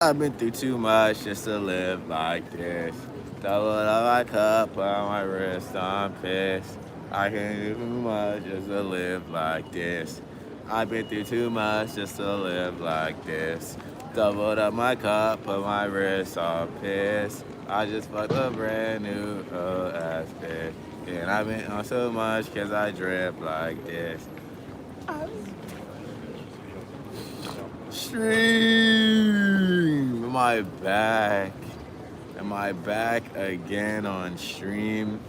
I've been through too much just to live like this. Double up my cup on my wrist, I'm pissed. I can't do too much just to live like this. I've been through too much just to live like this. Doubled up my cup on my wrist, I'm pissed. I just fucked a brand new old ass bitch. And I've been on so much cause I drip like this. Stream. Am I back? Am I back again on stream?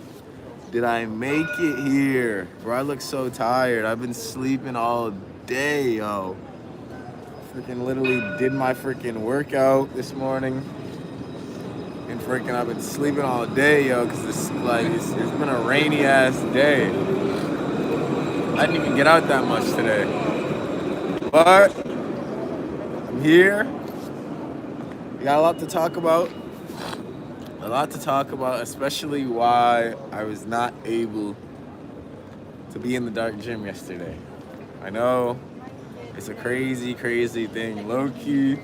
Did I make it here? Bro, I look so tired. I've been sleeping all day, yo. Freaking literally did my freaking workout this morning. And freaking I've been sleeping all day, yo, because it's been a rainy ass day. I didn't even get out that much today. But I'm here. We got a lot to talk about. A lot to talk about, especially why I was not able to be in the dark gym yesterday. I know it's a crazy, crazy thing. Loki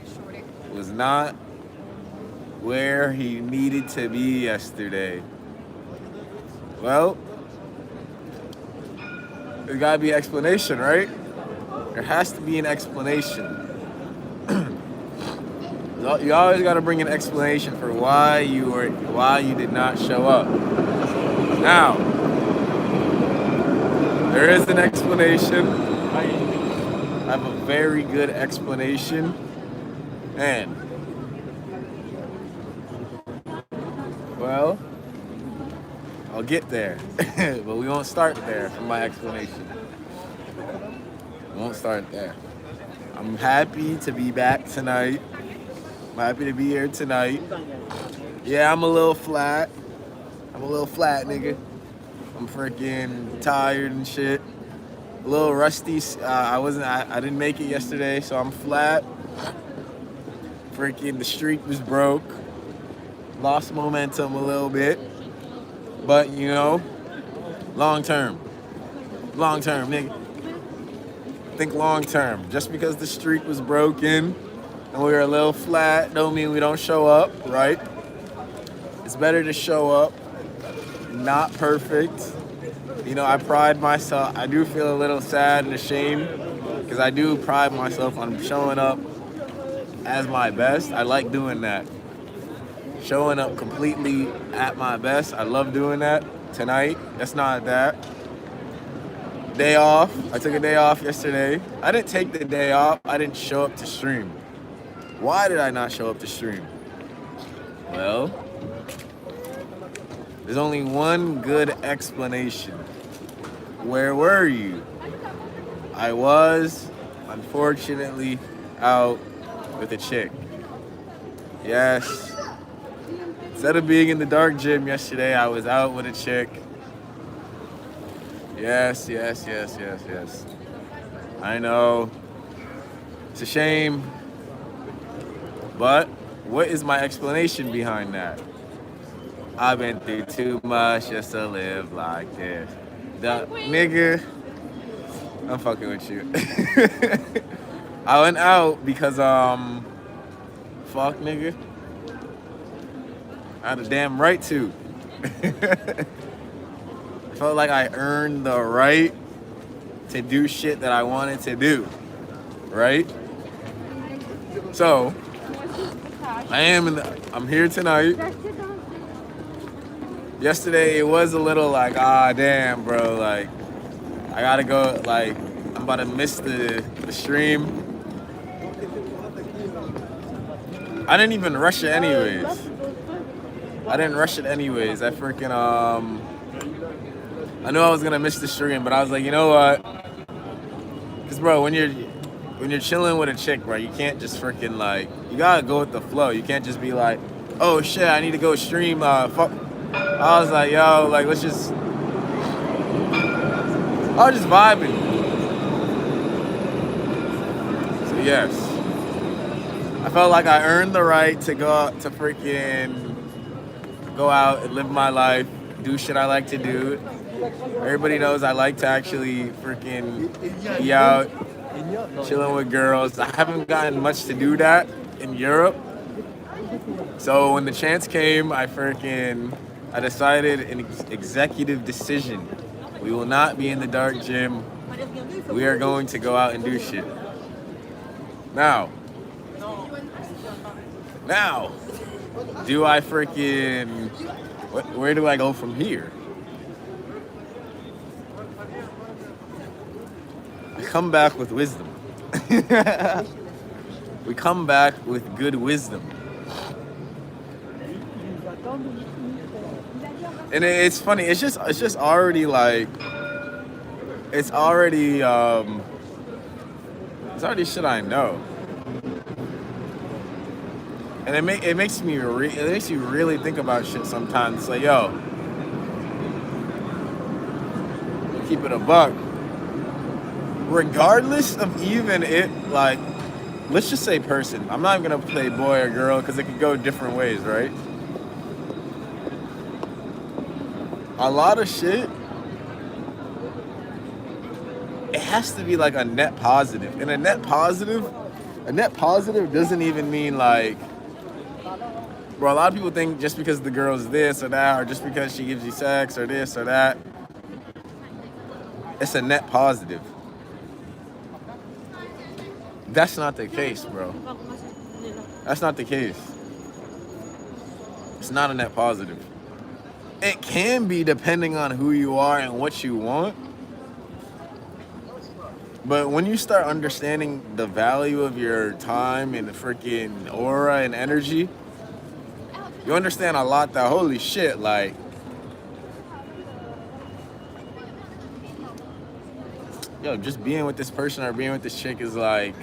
was not where he needed to be yesterday. Well, there's gotta be an explanation, right? There has to be an explanation. You always gotta bring an explanation for why you did not show up. Now, there is an explanation. I have a very good explanation, and well, I'll get there, but we won't start there from my explanation. We won't start there. I'm happy to be back tonight. I'm happy to be here tonight. Yeah, I'm a little flat. I'm a little flat, nigga. I'm freaking tired and shit. A little rusty. I didn't make it yesterday, so I'm flat. Freaking the streak was broke. Lost momentum a little bit. But, you know, long term. Long term, nigga. Think long term. Just because the streak was broken and we were a little flat don't mean we don't show up, right? It's better to show up, not perfect. You know, I pride myself. I do feel a little sad and ashamed because I do pride myself on showing up as my best. I like doing that. Showing up completely at my best. I love doing that. Tonight, that's not that. Day off. I took a day off yesterday. I didn't take the day off. I didn't show up to stream. Why did I not show up to stream? Well, there's only one good explanation. Where were you? I was, unfortunately, out with a chick. Yes. Instead of being in the dark gym yesterday, I was out with a chick. Yes. I know. It's a shame. But what is my explanation behind that? I've been through too much just to live like this. Nigga, I'm fucking with you. I went out because, fuck nigga. I had a damn right to. I felt like I earned the right to do shit that I wanted to do, right? So, I'm here tonight. Yesterday, it was a little like, damn, bro, like, I gotta go, like, I'm about to miss the stream. I didn't even rush it anyways. I freaking, I knew I was gonna miss the stream, but I was like, you know what? Cause bro, when you're chilling with a chick, bro, you can't just freaking like, you gotta go with the flow. You can't just be like, oh shit, I need to go stream, fuck. I was like, yo, like, I was just vibing. So yes, I felt like I earned the right to go out to freaking go out and live my life, do shit I like to do. Everybody knows I like to actually freaking be out, chilling with girls. I haven't gotten much to do that in Europe. So when the chance came, I decided an executive decision. We will not be in the dark gym. We are going to go out and do shit. Now, do I freaking, where do I go from here? I come back with wisdom. We come back with good wisdom. And it's funny, it's just already like, it's already shit I know. And it makes you really think about shit sometimes. It's like, yo, keep it a buck. Regardless of even it, like, let's just say person. I'm not even gonna play boy or girl because it could go different ways, right? A lot of shit, it has to be like a net positive. And a net positive doesn't even mean like, bro, a lot of people think just because the girl's this or that, or just because she gives you sex or this or that, it's a net positive. That's not the case, bro. That's not the case. It's not a net positive. It can be depending on who you are and what you want. But when you start understanding the value of your time and the freaking aura and energy, you understand a lot that, holy shit, like, yo, just being with this person or being with this chick is like,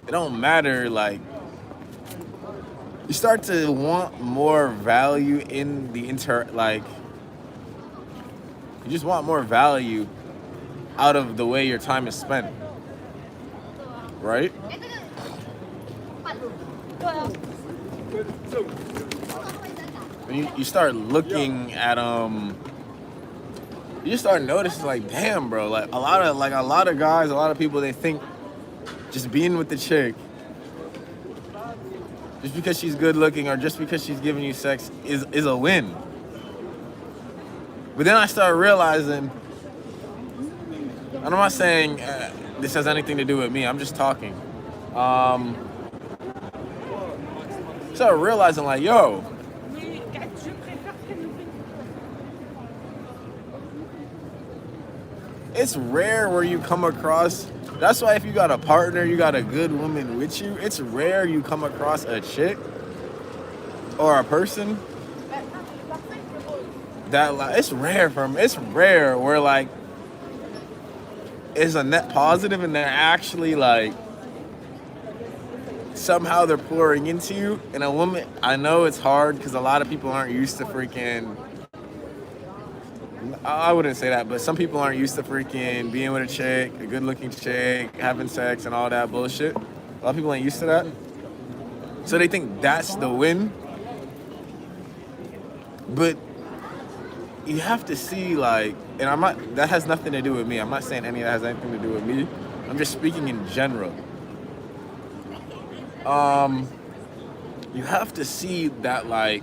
it don't matter, like, you start to want more value in the you just want more value out of the way your time is spent, right? When you start looking at you just start noticing, like, damn, bro, like a lot of guys, a lot of people, they think just being with the chick, just because she's good looking or just because she's giving you sex is a win. But then I started realizing, and I'm not saying this has anything to do with me, I'm just talking. Started realizing, like, yo, it's rare where you come across, that's why if you got a partner, you got a good woman with you, it's rare you come across a chick or a person that, like, it's rare where, like, it's a net positive and they're actually, like, somehow they're pouring into you. And a woman, I know it's hard because a lot of people aren't used to freaking, I wouldn't say that, but some people aren't used to freaking being with a chick, a good-looking chick, having sex and all that bullshit. A lot of people ain't used to that. So they think that's the win. But you have to see, like, and that has nothing to do with me. I'm not saying any of that has anything to do with me. I'm just speaking in general. You have to see that, like,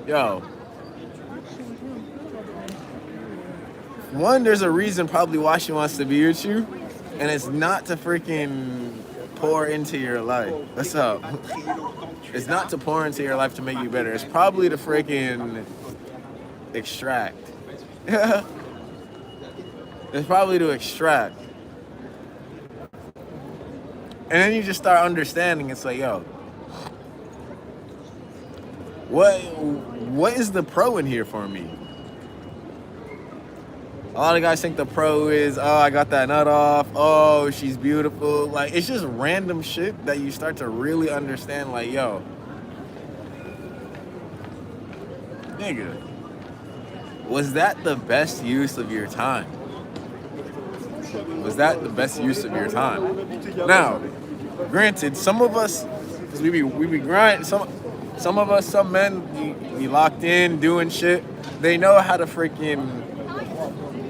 yo, one, there's a reason probably why she wants to be with you, and it's not to freaking pour into your life. What's up? It's not to pour into your life to make you better. It's probably to freaking extract. It's probably to extract. And then you just start understanding, it's like, yo, what is the pro in here for me? A lot of guys think the pro is, oh, I got that nut off, oh, she's beautiful. Like, it's just random shit that you start to really understand, like, yo, nigga, was that the best use of your time? Was that the best use of your time? Now, granted, some of us, because we be grinding, some of us, some men, be locked in, doing shit. They know how to freaking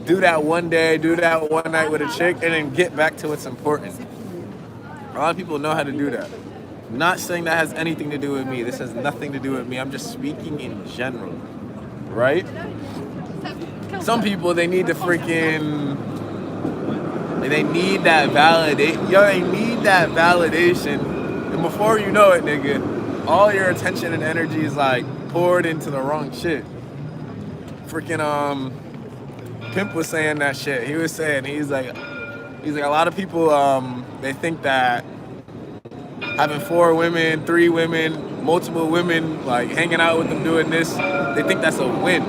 do that one day, do that one night with a chick, and then get back to what's important. A lot of people know how to do that. I'm not saying that has anything to do with me. This has nothing to do with me. I'm just speaking in general, right? Some people, they need to freaking, they need that they need that validation. And before you know it, nigga, all your attention and energy is like poured into the wrong shit. Freaking Pimp was saying that shit. He was saying, he's like a lot of people they think that having 4 women, 3 women, multiple women, like hanging out with them doing this, they think that's a win.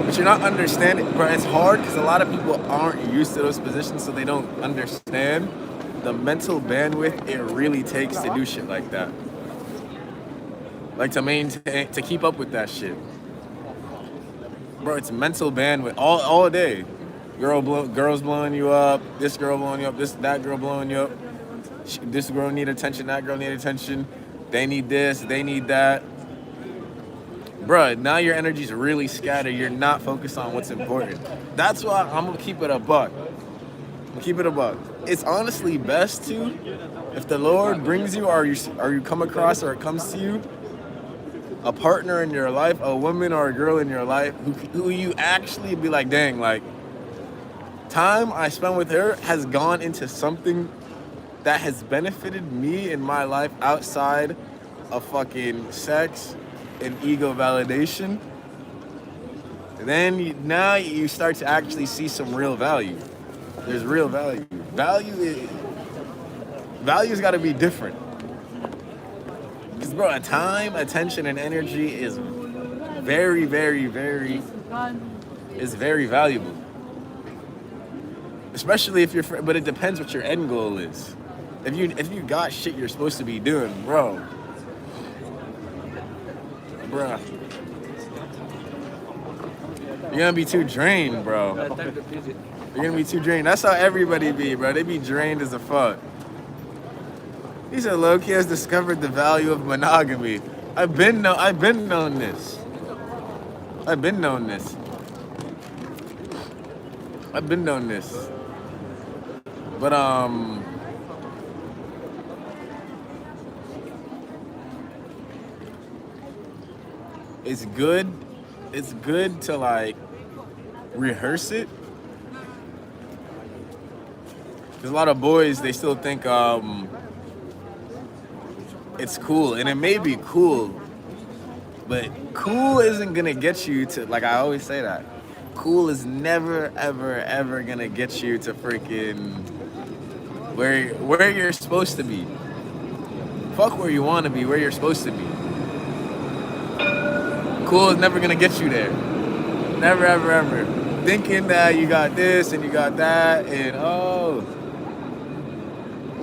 But you're not understanding, bro. It's hard because a lot of people aren't used to those positions, so they don't understand the mental bandwidth it really takes to do shit like that. Like to maintain, to keep up with that shit. Bro, it's mental bandwidth all day. Girls blowing you up, this girl blowing you up, that girl blowing you up. This girl need attention, that girl need attention. They need this, they need that. Bruh, now your energy's really scattered. You're not focused on what's important. That's why I'm gonna keep it a buck. It's honestly best to, if the Lord brings you or you come across or it comes to you, a partner in your life, a woman or a girl in your life who you actually be like, dang, like, time I spent with her has gone into something that has benefited me in my life outside of fucking sex and ego validation. Then now you start to actually see some real value. There's real value. Value's got to be different. Because, bro, time, attention, and energy is very, very, very, is very valuable. Especially if you're, but it depends what your end goal is. If you got shit you're supposed to be doing, bruh, you're gonna be too drained, bro. You're gonna be too drained. That's how everybody be, bro. They be drained as a fuck. He said Loki has discovered the value of monogamy. I've been known this. But it's good to like rehearse it. There's a lot of boys, they still think it's cool, and it may be cool, but cool isn't gonna get you to, like I always say that, cool is never ever gonna get you to freaking where you're supposed to be. Fuck where you want to be, where you're supposed to be. Cool is never gonna get you there. Never ever. Thinking that you got this and you got that, and I'm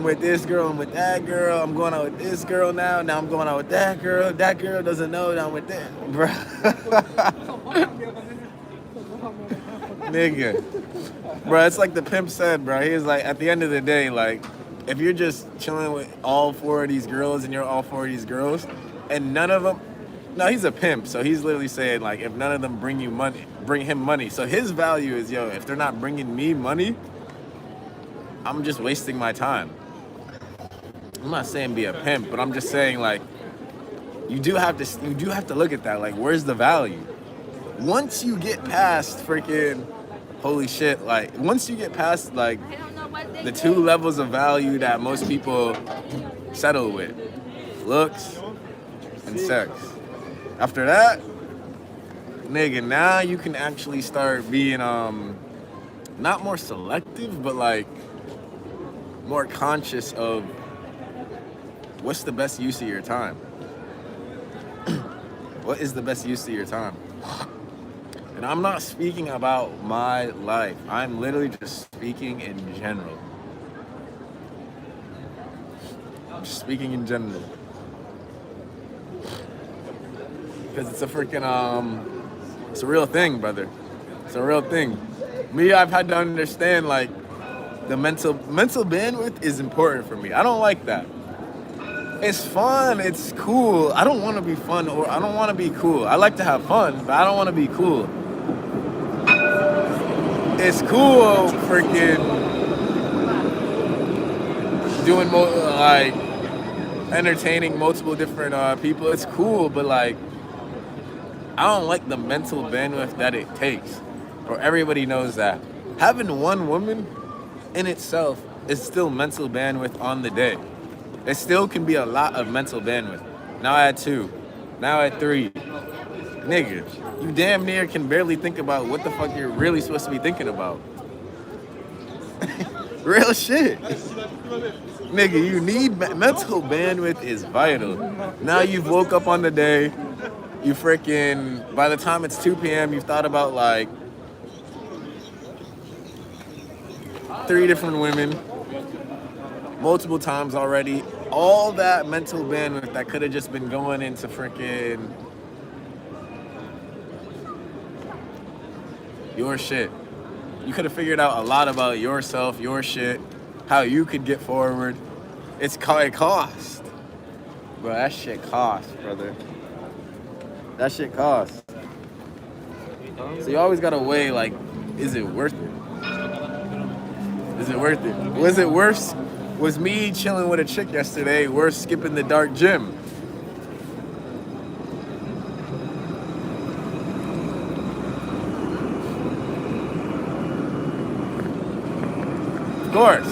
with this girl, I'm with that girl, I'm going out with this girl now I'm going out with that girl doesn't know that I'm with that, bro. Nigga. Bro, it's like the pimp said, bro. He was like, at the end of the day, like, if you're just chilling with all 4 of these girls and you're all 4 of these girls, and none of them, no, he's a pimp, so he's literally saying, like, if none of them bring him money. So his value is, yo, if they're not bringing me money, I'm just wasting my time. I'm not saying be a pimp, but I'm just saying, like, you do have to look at that. Like, where's the value? Once you get past freaking, holy shit, like, once you get past, like, the 2 levels of value that most people settle with, looks and sex. After that, nigga, now you can actually start being, not more selective, but, like, more conscious of what's the best use of your time. What is the best use of your time? And I'm not speaking about my life. I'm literally just speaking in general. I'm just speaking in general. Because it's a freaking, it's a real thing, brother. It's a real thing. Me, I've had to understand, like, the mental bandwidth is important for me. I don't like that. It's fun, it's cool. I don't want to be fun, or I don't want to be cool. I like to have fun, but I don't want to be cool. It's cool freaking doing more, like, entertaining multiple different people. It's cool, but like, I don't like the mental bandwidth that it takes. Or everybody knows that. Having one woman in itself is still mental bandwidth on the day. It still can be a lot of mental bandwidth. Now I had 2. Now I had 3. Nigga, you damn near can barely think about what the fuck you're really supposed to be thinking about. Real shit. Nigga, you need mental bandwidth is vital. Now you've woke up on the day. You freaking, by the time it's 2 p.m., you've thought about like 3 different women multiple times already. All that mental bandwidth that could have just been going into freaking your shit. You could have figured out a lot about yourself, your shit, how you could get forward. It costs. Bro, that shit costs, brother. That shit costs. So you always gotta weigh, like, is it worth it? Is it worth it? Was it worse? Was me chilling with a chick yesterday worth skipping the dark gym? Of course.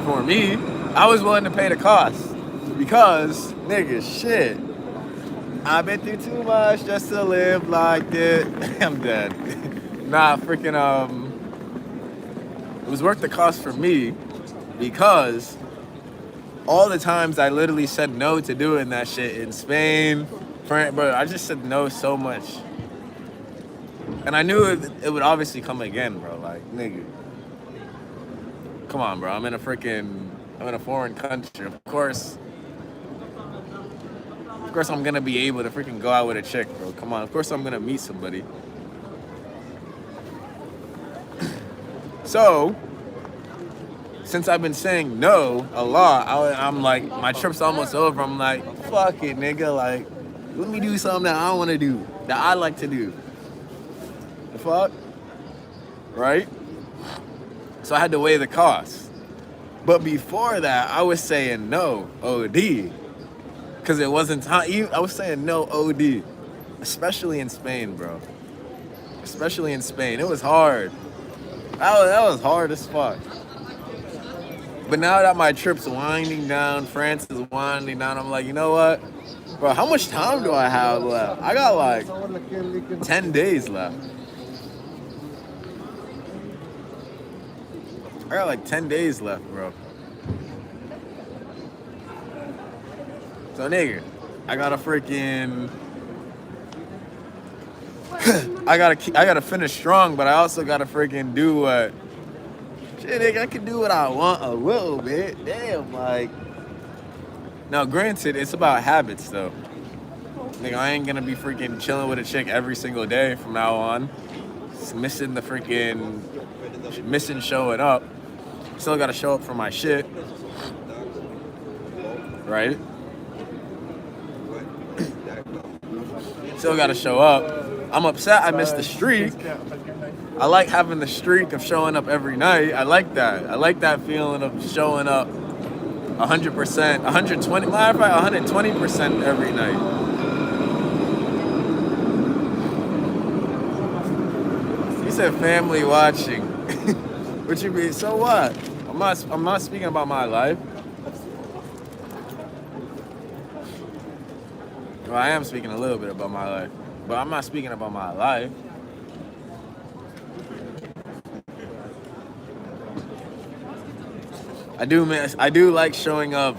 For me, I was willing to pay the cost. Because, nigga, shit. I've been through too much just to live like this. I'm dead. Nah, freaking, it was worth the cost for me because all the times I literally said no to doing that shit in Spain, bro, I just said no so much. And I knew it would obviously come again, bro. Like, nigga. Come on, bro. I'm in a foreign country. Of course, I'm gonna be able to freaking go out with a chick, bro. Come on. Of course, I'm gonna meet somebody. So, since I've been saying no a lot, I'm like, my trip's almost over. I'm like, fuck it, nigga. Like, let me do something that I want to do, that I like to do. The fuck? Right? So I had to weigh the costs. But before that, I was saying no, OD. Because it wasn't time. I was saying no, OD. Especially in Spain, bro. Especially in Spain. It was hard. That was hard as fuck. But now that my trip's winding down, France is winding down, I'm like, you know what? Bro, how much time do I have left? I got like 10 days left. I got like 10 days left, bro. So, nigga, I gotta freaking... I gotta finish strong, but I also gotta freaking do what... Shit, nigga, I can do what I want a little bit. Damn, like... Now, granted, it's about habits, though. Nigga, I ain't gonna be freaking chilling with a chick every single day from now on. Just missing showing up. Still gotta show up for my shit. Right? Still gotta show up. I'm upset I missed the streak. I like having the streak of showing up every night. I like that. I like that feeling of showing up 100%, 120, matter of fact, 120% every night. You said family watching. What you mean? So what? I'm not speaking about my life. Well, I am speaking a little bit about my life, but I'm not speaking about my life. I do like showing up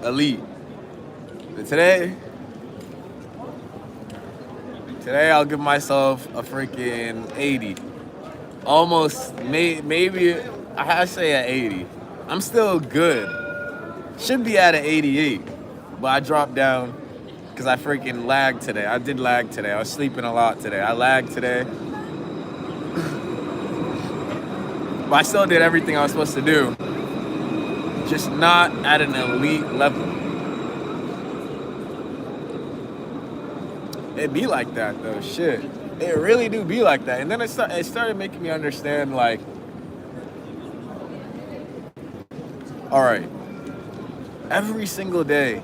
elite. But today I'll give myself a freaking 80. Almost, maybe, I say at 80. I'm still good. Should be at an 88, but I dropped down because I freaking lagged today. I did lag today. I was sleeping a lot today. I lagged today. But I still did everything I was supposed to do. Just not at an elite level. It be like that though, shit. It really do be like that. And then it started making me understand, like, all right, every single day.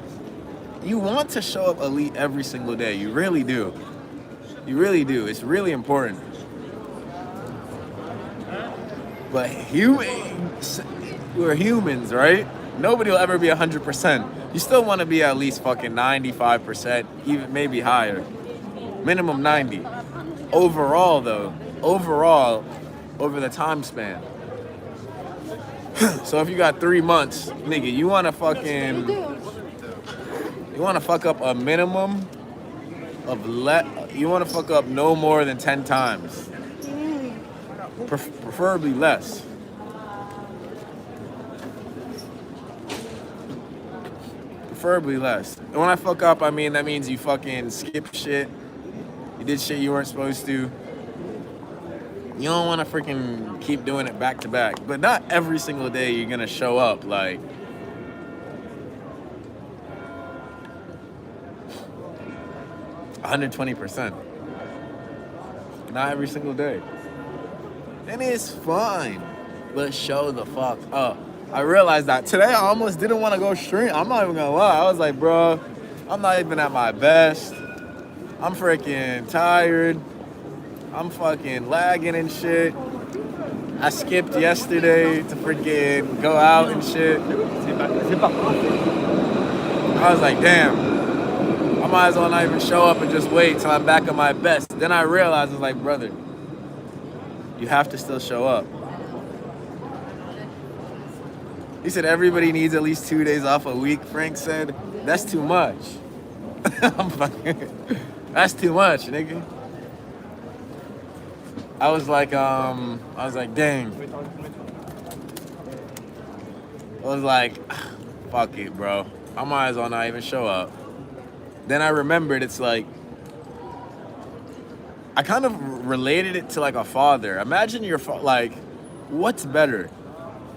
You want to show up elite every single day. You really do. You really do. It's really important. But we're humans, right? Nobody will ever be 100%. You still want to be at least fucking 95%, even maybe higher. Minimum 90. Overall, though. Overall, over the time span. So if you got 3 months, nigga, you want to fuck up a minimum of you want to fuck up no more than 10 times. Preferably less. Preferably less. And when I fuck up, I mean that means you fucking skip shit. You did shit you weren't supposed to. You don't want to freaking keep doing it back to back. But not every single day you're gonna show up like 120%. Not every single day. And it's fine. But show the fuck up. I realized that today I almost didn't want to go stream. I'm not even gonna lie. I was like, bro, I'm not even at my best. I'm freaking tired. I'm fucking lagging and shit. I skipped yesterday to freaking go out and shit. I was like, damn. I might as well not even show up and just wait till I'm back at my best. Then I realized, I was like, brother, you have to still show up. He said everybody needs at least 2 days off a week. Frank said, that's too much. I'm fucking, that's too much, nigga. I was like, dang. I was like, fuck it, bro. I might as well not even show up. Then I remembered, it's like, I kind of related it to like a father. Imagine your like, what's better?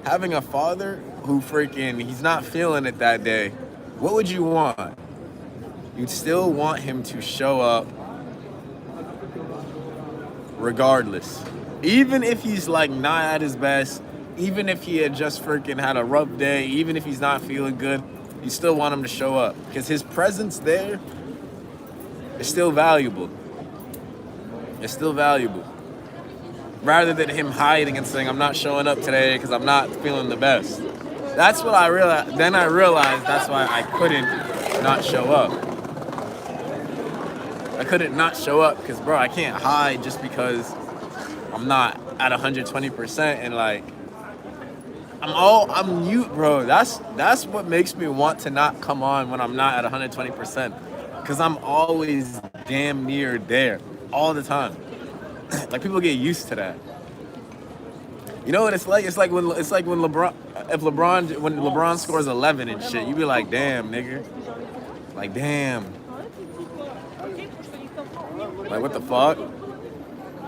Having a father who freaking, he's not feeling it that day. What would you want? You'd still want him to show up regardless. Even if he's like not at his best, even if he had just freaking had a rough day, even if he's not feeling good, you still want him to show up. Because his presence there is still valuable. It's still valuable. Rather than him hiding and saying, I'm not showing up today because I'm not feeling the best. That's what I realized. Then I realized that's why I couldn't not show up. I couldn't not show up because, bro, I can't hide just because I'm not at 120% and like, I'm mute, bro. That's what makes me want to not come on when I'm not at 120%. Because I'm always damn near there all the time. Like people get used to that. You know what it's like? It's like when LeBron scores 11 and shit, you be like, damn, nigga. Like, damn. Like what the fuck?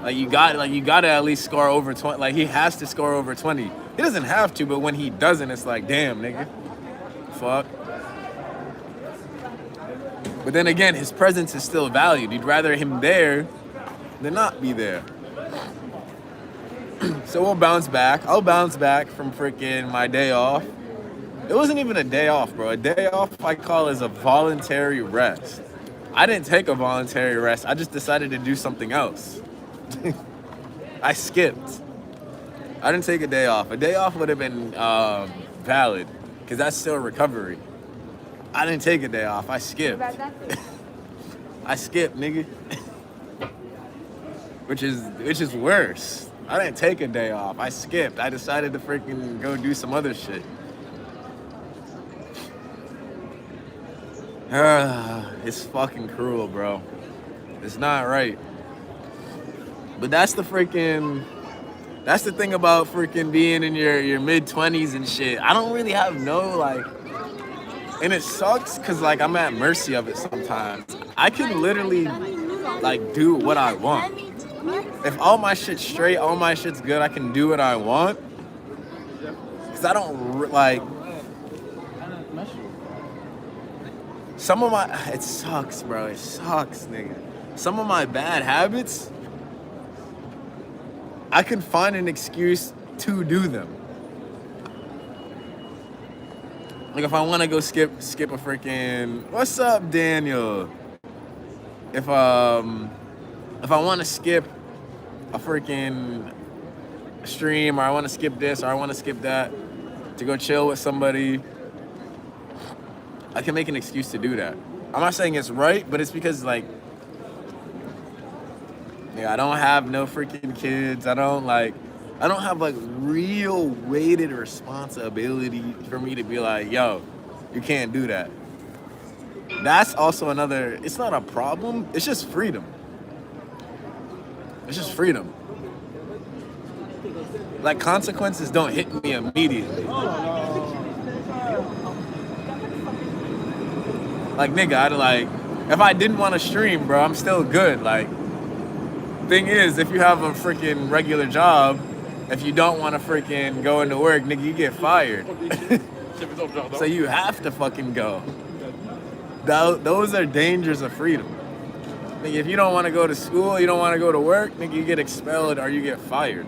Like you gotta at least score over 20. Like he has to score over 20. He doesn't have to, but when he doesn't, it's like, damn, nigga. Fuck. But then again, his presence is still valued. You'd rather him there than not be there. So we'll bounce back. I'll bounce back from freaking my day off. It wasn't even a day off, bro. A day off I call is a voluntary rest. I didn't take a voluntary rest. I just decided to do something else. I skipped. I didn't take a day off. A day off would have been valid because that's still recovery. I didn't take a day off. I skipped. I skipped, nigga. which is worse. I didn't take a day off. I skipped. I decided to freaking go do some other shit. It's fucking cruel, bro. It's not right. But that's the thing about freaking being in your mid-20s and shit. I don't really have no, like, and it sucks because, like, I'm at mercy of it sometimes. I can literally, like, do what I want. If all my shit's straight, all my shit's good, I can do what I want. Because I don't, like, some of my, it sucks, bro. It sucks, nigga. Some of my bad habits, I can find an excuse to do them. Like if I want to go skip a freaking what's up, Daniel? If if I want to skip a freaking stream, or I want to skip this, or I want to skip that to go chill with somebody, I can make an excuse to do that. I'm not saying it's right, but it's because like, yeah, I don't have no freaking kids. I don't have like real weighted responsibility for me to be like, yo, you can't do that. That's also another, it's not a problem, it's just freedom. It's just freedom. Like consequences don't hit me immediately. Like nigga, if I didn't want to stream, bro, I'm still good. Like, thing is, if you have a freaking regular job, if you don't want to freaking go into work, nigga, you get fired. So you have to fucking go. Those are dangers of freedom. Nigga, if you don't want to go to school, you don't want to go to work, nigga, you get expelled or you get fired.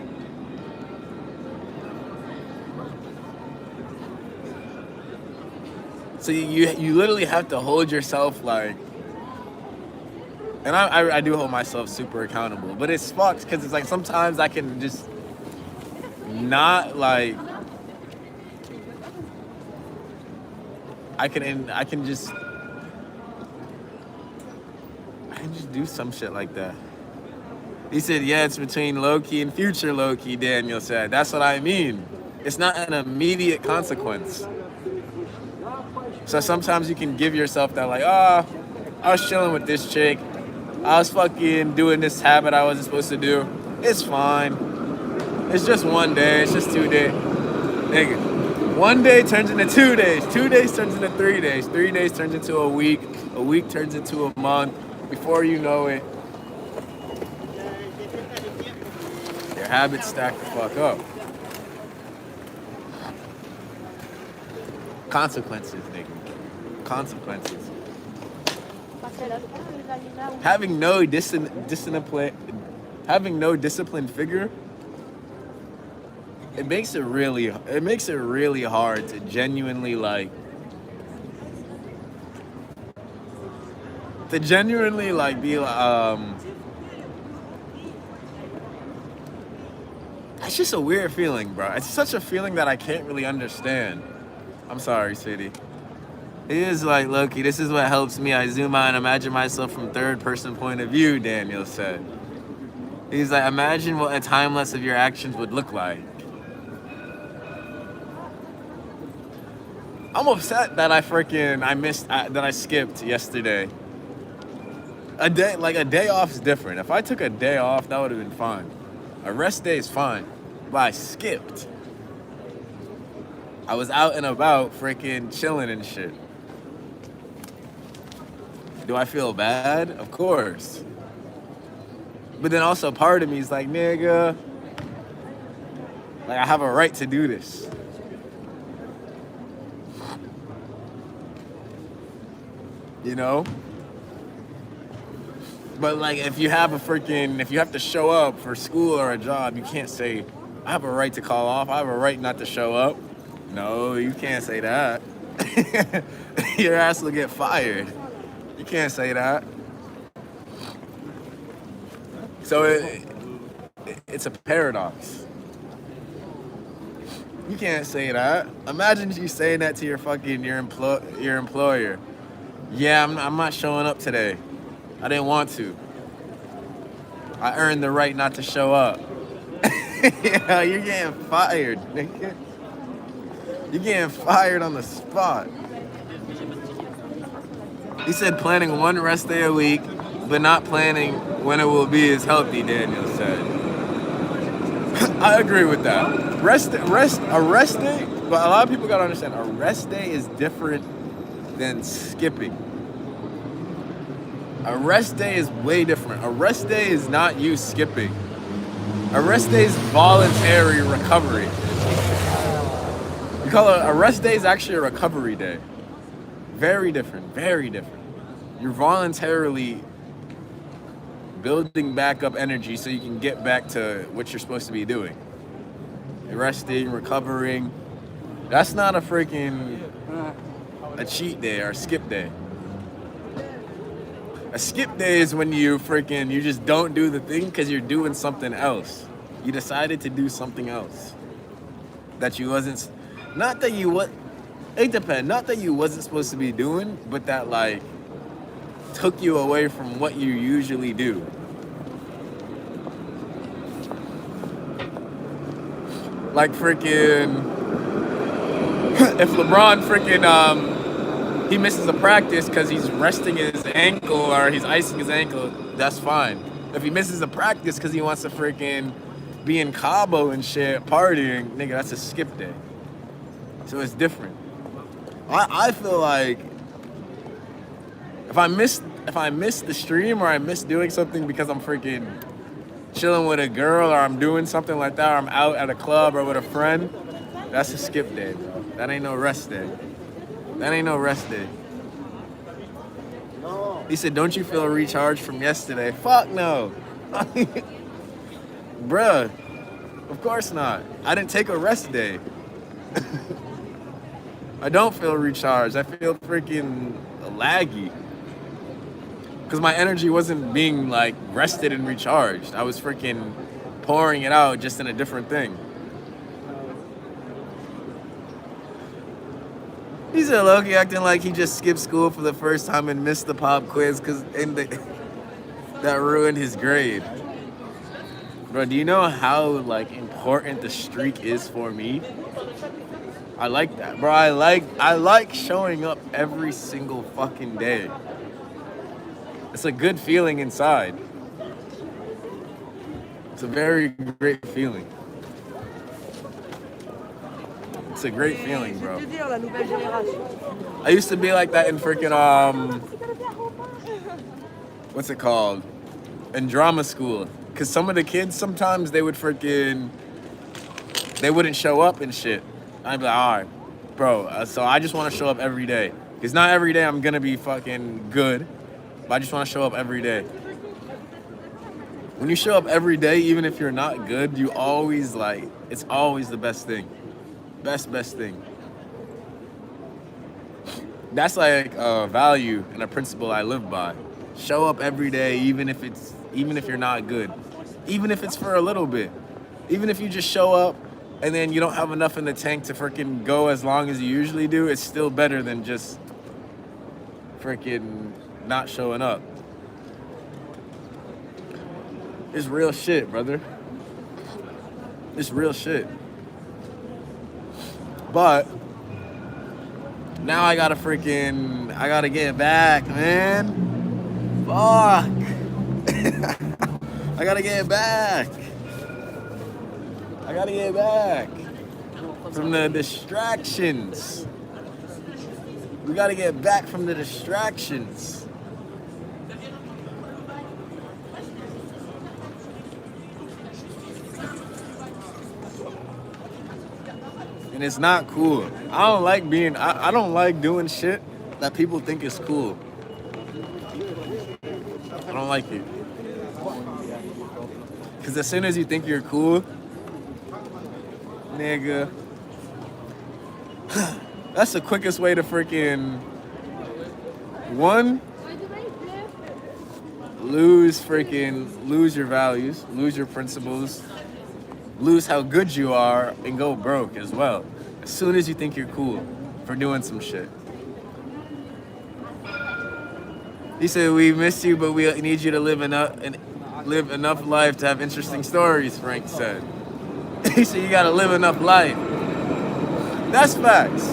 So you literally have to hold yourself like, and I do hold myself super accountable, but it's fucked because it's like sometimes I can just not like, I can just do some shit like that. He said, yeah, it's between low-key and future low-key, Daniel said. That's what I mean. It's not an immediate consequence. So sometimes you can give yourself that like, oh, I was chilling with this chick. I was fucking doing this habit I wasn't supposed to do. It's fine. It's just one day. It's just 2 days. Nigga, 1 day turns into 2 days. 2 days turns into 3 days. 3 days turns into a week. A week turns into a month. Before you know it, your habits stack the fuck up. Consequences, nigga. Consequences. Having no disciplined figure, it makes it really hard to genuinely be it's just a weird feeling, bro. It's such a feeling that I can't really understand. I'm sorry, City. It is like, Loki, this is what helps me. I zoom out and imagine myself from third person point of view, Daniel said. He's like, imagine what a timeless of your actions would look like. I'm upset that I skipped yesterday. A day off is different. If I took a day off, that would have been fine. A rest day is fine, but I skipped. I was out and about freaking chilling and shit. Do I feel bad? Of course. But then also part of me is like, nigga, like I have a right to do this. You know? But like if you have to show up for school or a job, you can't say, I have a right to call off, I have a right not to show up. No, you can't say that. Your ass will get fired. You can't say that. So it's a paradox. You can't say that. Imagine you saying that to your employer. Yeah, I'm not showing up today. I didn't want to. I earned the right not to show up. Yeah, you're getting fired, nigga. You're getting fired on the spot. He said planning one rest day a week, but not planning when it will be is healthy, Daniel said. I agree with that. A rest day, but a lot of people gotta understand, a rest day is different than skipping. A rest day is way different. A rest day is not you skipping. A rest day is voluntary recovery. You call it a rest day is actually a recovery day. Very different, very different. You're voluntarily building back up energy so you can get back to what you're supposed to be doing. You're resting, recovering. That's not a freaking a cheat day or a skip day. A skip day is when you just don't do the thing because you're doing something else. You decided to do something else that you wasn't, not that you what, it depends, not that you wasn't supposed to be doing, but that like took you away from what you usually do. Like freaking, if LeBron he misses a practice because he's resting his ankle or he's icing his ankle, that's fine. If he misses a practice because he wants to freaking be in Cabo and shit, partying, nigga, that's a skip day. So it's different. I feel like if I miss the stream or I miss doing something because I'm freaking chilling with a girl or I'm doing something like that or I'm out at a club or with a friend, that's a skip day, bro. That ain't no rest day. That ain't no rest day. He said, don't you feel recharged from yesterday? Fuck no. Bruh, of course not. I didn't take a rest day. I don't feel recharged. I feel freaking laggy. Because my energy wasn't being like rested and recharged. I was freaking pouring it out just in a different thing. He's a Loki acting like he just skipped school for the first time and missed the pop quiz because that ruined his grade. Bro, do you know how like important the streak is for me? I like that, bro. I like showing up every single fucking day. It's a good feeling inside. It's a very great feeling. It's a great feeling, bro. I used to be like that in freaking what's it called? In drama school. Cause some of the kids sometimes they wouldn't show up and shit. I'd be like, all right, bro. So I just want to show up every day. Cause not every day I'm gonna be fucking good, but I just want to show up every day. When you show up every day, even if you're not good, you always like, it's always the best thing. Best thing. That's like a value and a principle I live by. Show up every day, even if you're not good. Even if it's for a little bit. Even if you just show up and then you don't have enough in the tank to freaking go as long as you usually do, it's still better than just freaking not showing up. It's real shit, brother. It's real shit. But now I gotta get back, man. Fuck. I gotta get back. From the distractions. We gotta get back from the distractions. And it's not cool. I don't like doing shit that people think is cool. I don't like it. Because as soon as you think you're cool, nigga, that's the quickest way to freaking, one, lose your values, lose your principles, lose how good you are, and go broke as well. As soon as you think you're cool for doing some shit. He said, we miss you, but we need you to live enough life to have interesting stories, Frank said. He said, you gotta live enough life. That's facts.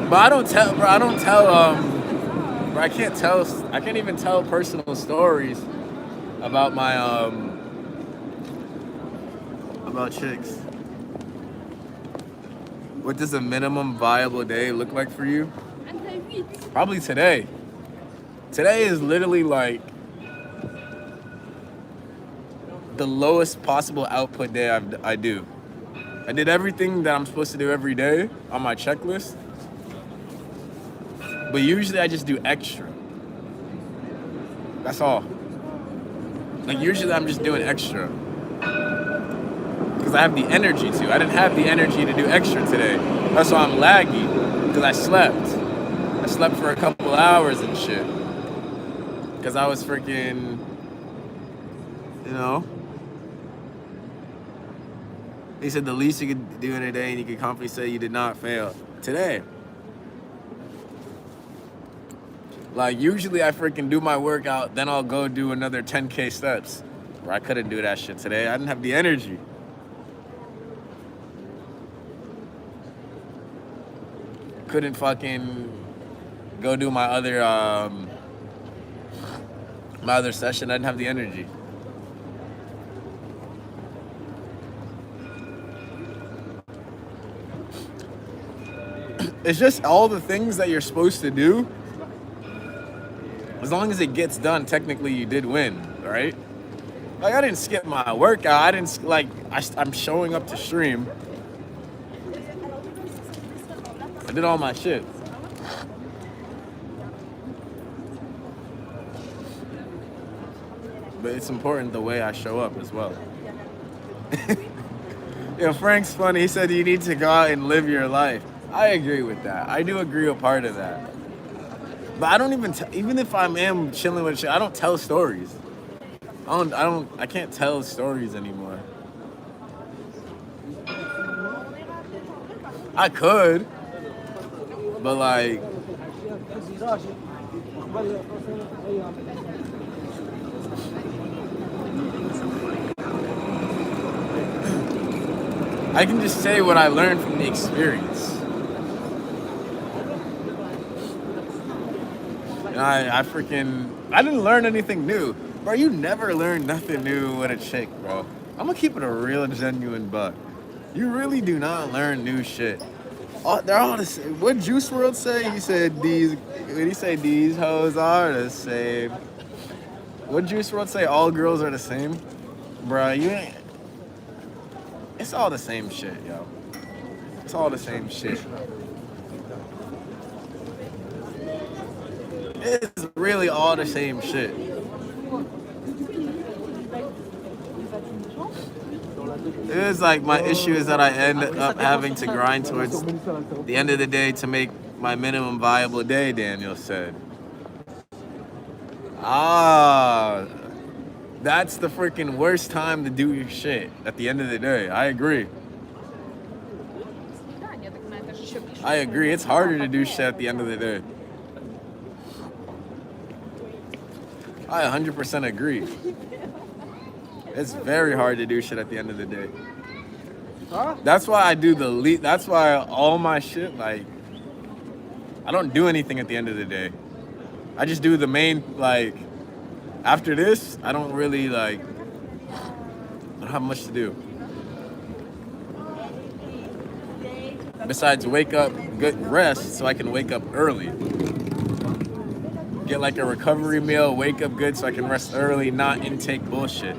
But I can't even tell personal stories about my, about chicks. What does a minimum viable day look like for you? Probably today. Today is literally like the lowest possible output day I do. I did everything that I'm supposed to do every day on my checklist. But usually I just do extra. That's all. Like usually I'm just doing extra. Because I have the energy to. I didn't have the energy to do extra today. That's why I'm laggy. Because I slept. I slept for a couple hours and shit. Because I was freaking, you know. He said the least you could do in a day and you could confidently say you did not fail. Today. Like, usually I freaking do my workout, then I'll go do another 10K steps. Where I couldn't do that shit today. I didn't have the energy. Couldn't fucking go do my other session. I didn't have the energy. It's just all the things that you're supposed to do. As long as it gets done, technically you did win, right? Like, I didn't skip my workout. I'm showing up to stream. I did all my shit. But it's important the way I show up as well. Yeah, Frank's funny. He said you need to go out and live your life. I agree with that. I do agree with part of that. But I don't even if I am chilling with shit, I don't tell stories. I can't tell stories anymore. I could, but like, I can just say what I learned from the experience. And I didn't learn anything new. Bro, you never learn nothing new with a chick, bro. I'm gonna keep it a real, genuine buck. You really do not learn new shit. They're all the same. What Juice WRLD say? He said these hoes are the same. What Juice WRLD say? All girls are the same? Bro, you ain't. It's all the same shit, yo. It's all the same shit. It's really all the same shit. It is like my issue is that I end up having to grind towards the end of the day to make my minimum viable day, Daniel said. That's the freaking worst time to do your shit at the end of the day. I agree. I agree. It's harder to do shit at the end of the day. I 100% agree. It's very hard to do shit at the end of the day. That's why I do that's why all my shit, like, I don't do anything at the end of the day. I just do the main, like, after this, I don't really, like, I don't have much to do. Besides wake up, good rest, so I can wake up early. Get like a recovery meal, wake up good so I can rest early, not intake bullshit.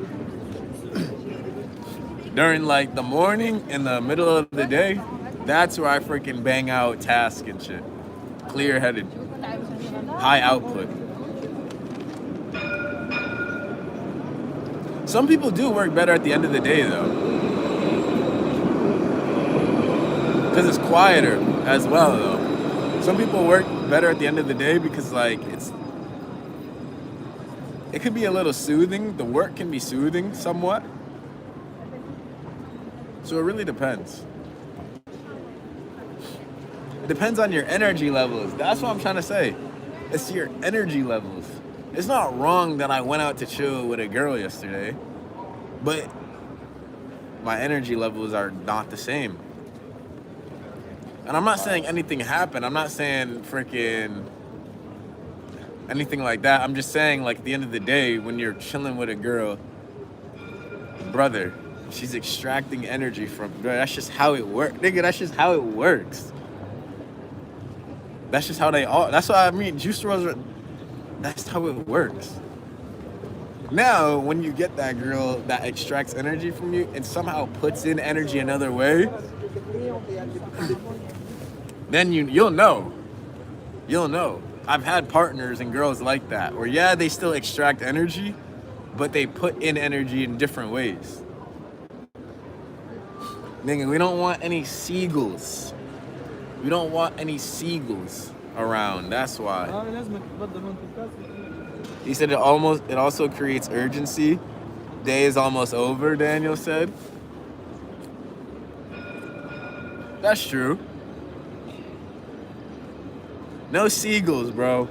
During like the morning, in the middle of the day, that's where I freaking bang out tasks and shit. Clear-headed, high output. Some people do work better at the end of the day though. Because it's quieter as well though. Some people work better at the end of the day because like it could be a little soothing. The work can be soothing somewhat. So it really depends. It depends on your energy levels. That's what I'm trying to say. It's your energy levels. It's not wrong that I went out to chill with a girl yesterday, but my energy levels are not the same. And I'm not saying anything happened. I'm not saying freaking anything like that. I'm just saying, like, at the end of the day, when you're chilling with a girl, brother, she's extracting energy from, bro, that's just how it works. Nigga, that's just how it works. That's just how they are. That's what I mean. Juice WRLD, that's how it works. Now, when you get that girl that extracts energy from you and somehow puts in energy another way, then you'll know. You'll know. I've had partners and girls like that, where yeah, they still extract energy, but they put in energy in different ways. Nigga, we don't want any seagulls. We don't want any seagulls around. That's why. He said it also creates urgency. Day is almost over, Daniel said. That's true. No seagulls, bro.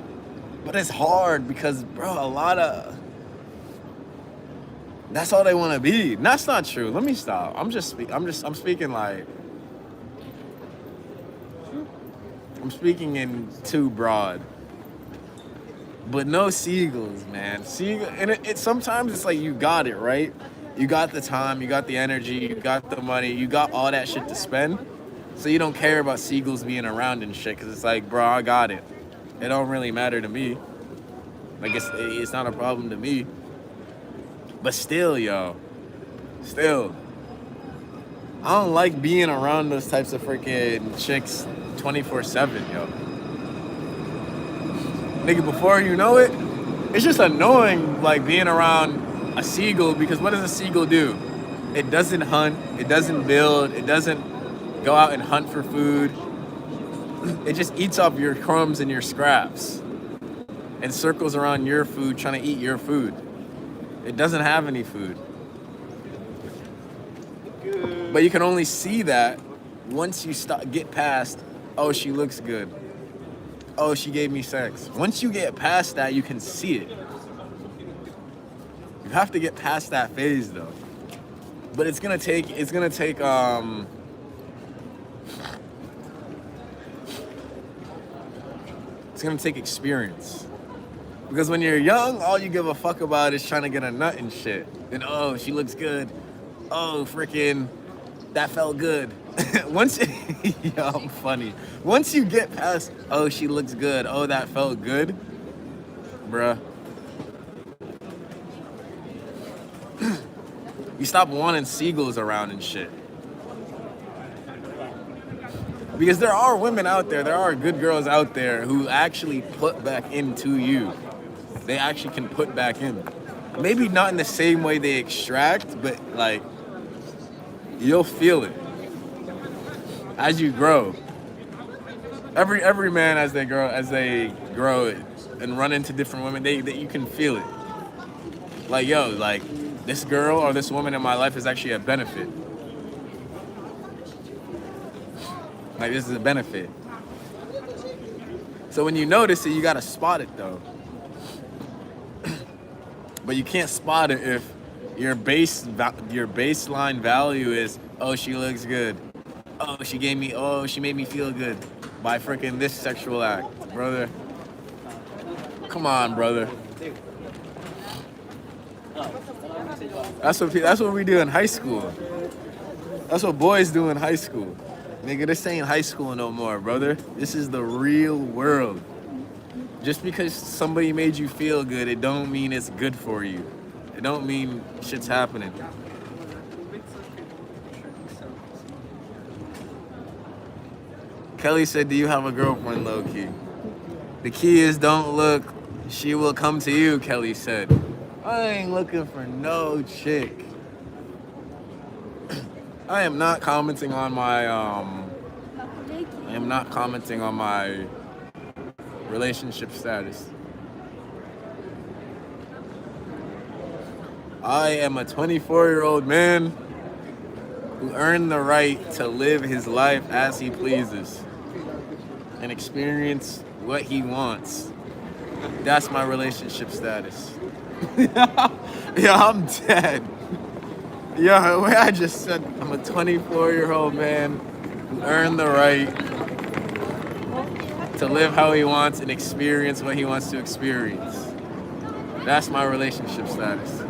But it's hard because, bro, that's all they want to be. That's not true. Let me stop. I'm speaking like, I'm speaking in too broad. But no seagulls, man. And sometimes it's like you got it, right? You got the time, you got the energy, you got the money, you got all that shit to spend. So you don't care about seagulls being around and shit, because it's like, bro, I got it. It don't really matter to me. Like, it's not a problem to me. But still, yo. Still. I don't like being around those types of freaking chicks 24/7, yo. Nigga, before you know it, it's just annoying, like, being around a seagull, because what does a seagull do? It doesn't hunt, it doesn't build, it doesn't go out and hunt for food. It just eats up your crumbs and your scraps and circles around your food, trying to eat your food. It doesn't have any food. But you can only see that once you get past, oh, she looks good. Oh, she gave me sex. Once you get past that, you can see it. You have to get past that phase, though. But it's gonna take experience. Because when you're young, all you give a fuck about is trying to get a nut and shit. And oh, she looks good. Oh, freaking, that felt good. Yo, I'm funny. Once you get past, oh, she looks good. Oh, that felt good. Bruh. You stop wanting seagulls around and shit. Because there are women out there, there are good girls out there who actually put back into you. They actually can put back in. Maybe not in the same way they extract, but like, you'll feel it as you grow. Every man as they grow and run into different women, you can feel it. Like, yo, like, this girl or this woman in my life is actually a benefit. Like, this is a benefit. So when you notice it, you gotta spot it though. But you can't spot it if your baseline value is, oh, she looks good. Oh, she made me feel good by freaking this sexual act, brother. Come on, brother. That's what we do in high school. That's what boys do in high school. Nigga, this ain't high school no more, brother. This is the real world. Just because somebody made you feel good, it don't mean it's good for you. It don't mean shit's happening. Kelly said, do you have a girlfriend, low-key? The key is don't look, she will come to you, Kelly said. I ain't looking for no chick. I am not commenting on my relationship status. I am a 24-year-old man who earned the right to live his life as he pleases and experience what he wants. That's my relationship status. Yeah, I'm dead. Yeah, the way I just said, I'm a 24-year-old man who earned the right to live how he wants and experience what he wants to experience. That's my relationship status.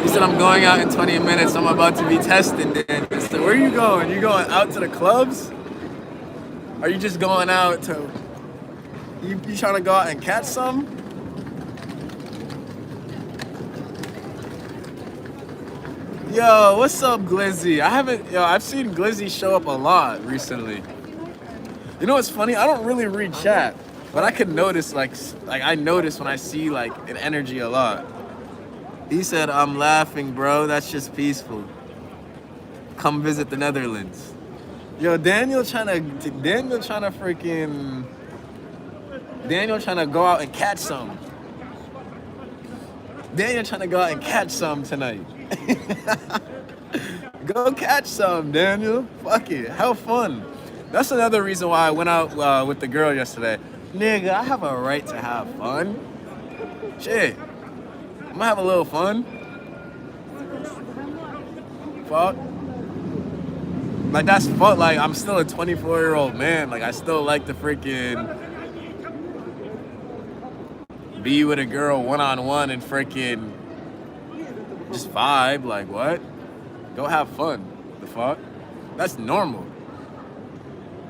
He said, I'm going out in 20 minutes. I'm about to be tested. Dan. I said, where are you going? You going out to the clubs? Are you just going out to... You trying to go out and catch some? Yo, what's up, Glizzy? I've seen Glizzy show up a lot recently. You know what's funny? I don't really read chat, but I can notice, like I notice when I see, like, an energy a lot. He said, I'm laughing, bro. That's just peaceful. come visit the Netherlands. Yo, Daniel trying to go out and catch some. Daniel trying to go out and catch some tonight. Go catch some, Daniel. Fuck it, have fun. That's another reason why I went out with the girl yesterday. Nigga, I have a right to have fun. Shit, I'm gonna have a little fun. Fuck. Like, that's fun. Like, I'm still a 24-year-old man. Like, I still like to freaking be with a girl one-on-one and freaking just vibe. Like, what? Go have fun. The fuck? That's normal.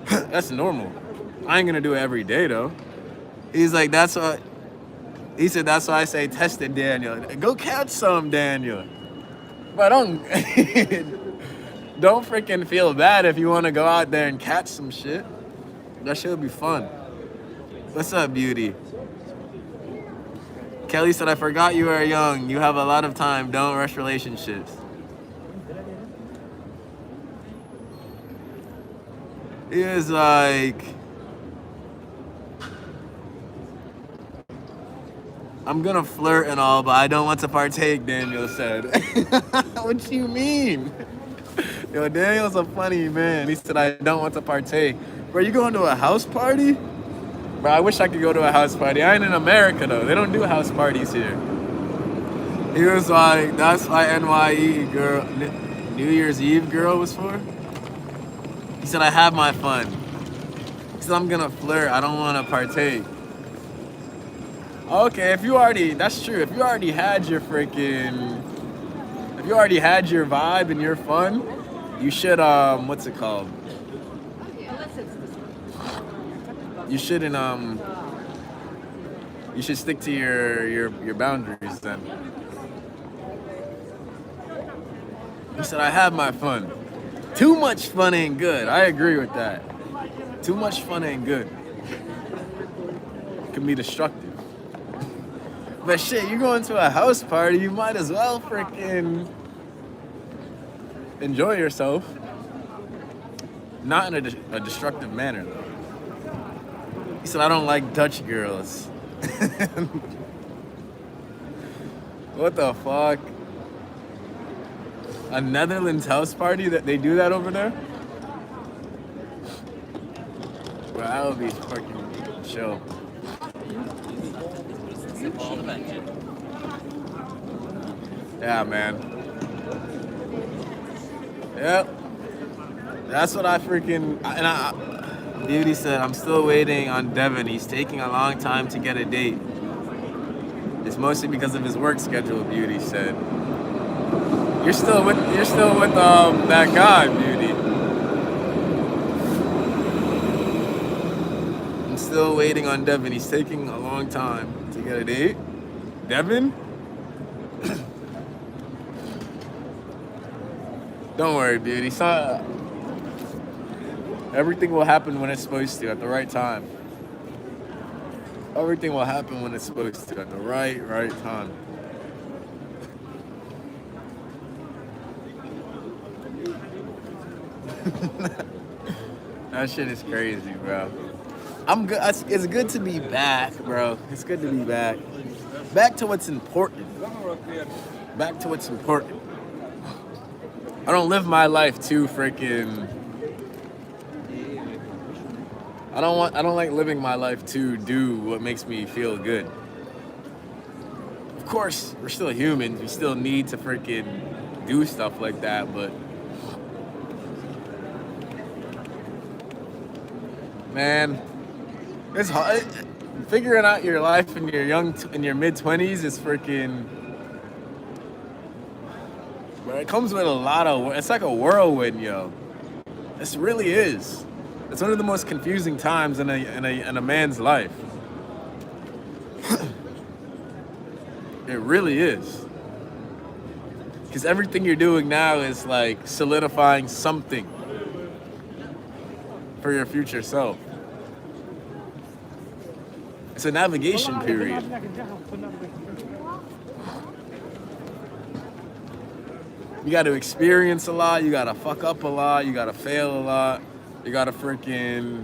That's normal. I ain't gonna do it every day, though. He's like, that's what... He said, that's why I say test it, Daniel. Go catch some, Daniel. But don't freaking feel bad if you want to go out there and catch some shit. That shit would be fun. What's up, beauty? Kelly said, I forgot you are young. You have a lot of time. Don't rush relationships. He was like, I'm gonna flirt and all, but I don't want to partake, Daniel said. What you mean? Yo, Daniel's a funny man. He said, I don't want to partake. Bro, you going to a house party? Bro, I wish I could go to a house party. I ain't in America, though. They don't do house parties here. He was like, that's why NYE girl, New Year's Eve girl was for? He said, I have my fun. He said, I'm gonna flirt. I don't want to partake. Okay, if you already, that's true. If you already had your freaking, if you already had your vibe and your fun, you should, what's it called? You shouldn't, you should stick to your boundaries then. He said, I have my fun. Too much fun ain't good. I agree with that. Too much fun ain't good. It can be destructive. But shit, you're going to a house party, you might as well freaking enjoy yourself. Not in a destructive manner, though. He said, I don't like Dutch girls. What the fuck? A Netherlands house party? That they do that over there? Bro, that would be fucking chill. Yeah, man. Yep. That's what I freaking... Beauty said, I'm still waiting on Devin. He's taking a long time to get a date. It's mostly because of his work schedule, Beauty said. You're still with that guy, Beauty. I'm still waiting on Devin. He's taking a long time to get a date. Devin? Don't worry, Beauty. Everything will happen when it's supposed to, at the right time. Everything will happen when it's supposed to, at the right time. That shit is crazy, bro. I'm good. It's good to be back, bro. It's good to be back. Back to what's important. Back to what's important. I don't live my life too freaking. I don't like living my life to do what makes me feel good. Of course, we're still humans. We still need to freaking do stuff like that, but man, it's hard. Figuring out your life in your mid-20s is freaking. But it comes with a lot of. It's like a whirlwind, yo. This really is. It's one of the most confusing times in a man's life. It really is. Because everything you're doing now is like solidifying something for your future self. It's a navigation period. You got to experience a lot. You got to fuck up a lot. You got to fail a lot. You got to freaking...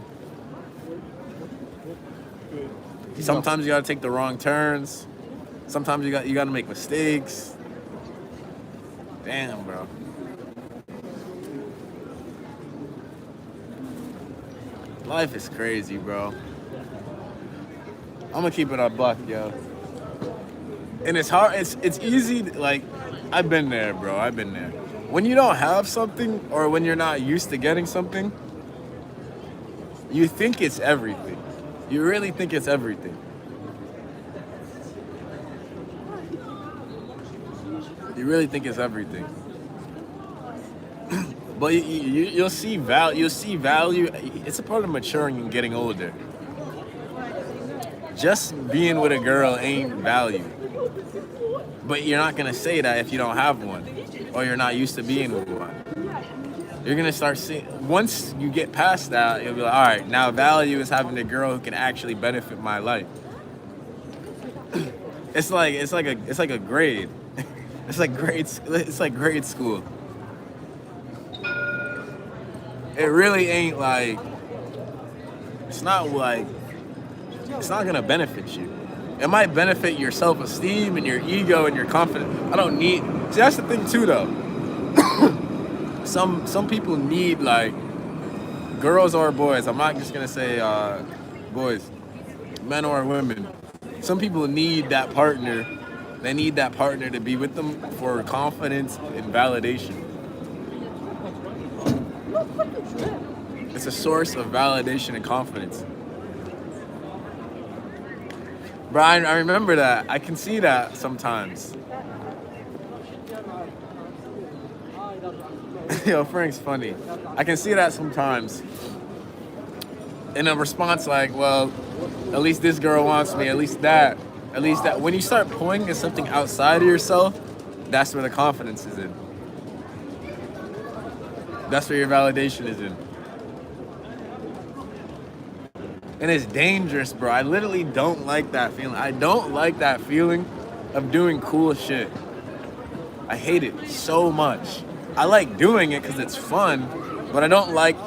Sometimes you got to take the wrong turns. Sometimes you got to make mistakes. Damn, bro. Life is crazy, bro. I'm gonna keep it a buck, yo. And it's hard, it's easy, like, I've been there, bro, I've been there. When you don't have something, or when you're not used to getting something, you think it's everything. You really think it's everything. You really think it's everything. But you'll see value. It's a part of maturing and getting older. Just being with a girl ain't value. But you're not gonna say that if you don't have one, or you're not used to being with one. You're gonna start seeing, once you get past that, you'll be like, all right, now value is having a girl who can actually benefit my life. It's like a grade. It's like grade school. It really ain't like, it's not gonna benefit you. It might benefit your self-esteem and your ego and your confidence. I don't need, see, that's the thing too though. Some people need, like, girls or boys, I'm not just gonna say boys, men or women. Some people need that partner. They need that partner to be with them for confidence and validation. It's a source of validation and confidence. Brian, I remember that. I can see that sometimes. Yo, Frank's funny. I can see that sometimes. In a response like, well, at least this girl wants me, at least that. When you start pointing at something outside of yourself, that's where the confidence is in. That's where your validation is in. And it's dangerous, bro. I literally don't like that feeling. I don't like that feeling of doing cool shit. I hate it so much. I like doing it because it's fun, but I don't like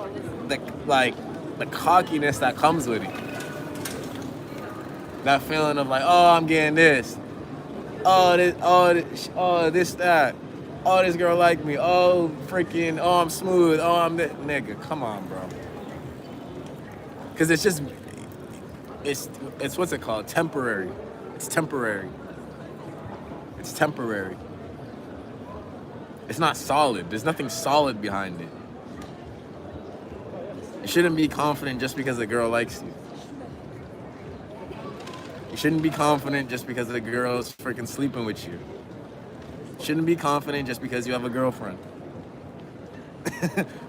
the cockiness that comes with it. That feeling of like, oh, I'm getting this. This, that. Oh, this girl like me. Oh, freaking, oh, I'm smooth. Oh, I'm this. Nigga, come on, bro. Because it's just, it's what's it called? Temporary. It's temporary. It's temporary. It's not solid. There's nothing solid behind it. You shouldn't be confident just because a girl likes you. You shouldn't be confident just because the girl's freaking sleeping with you. You shouldn't be confident just because you have a girlfriend.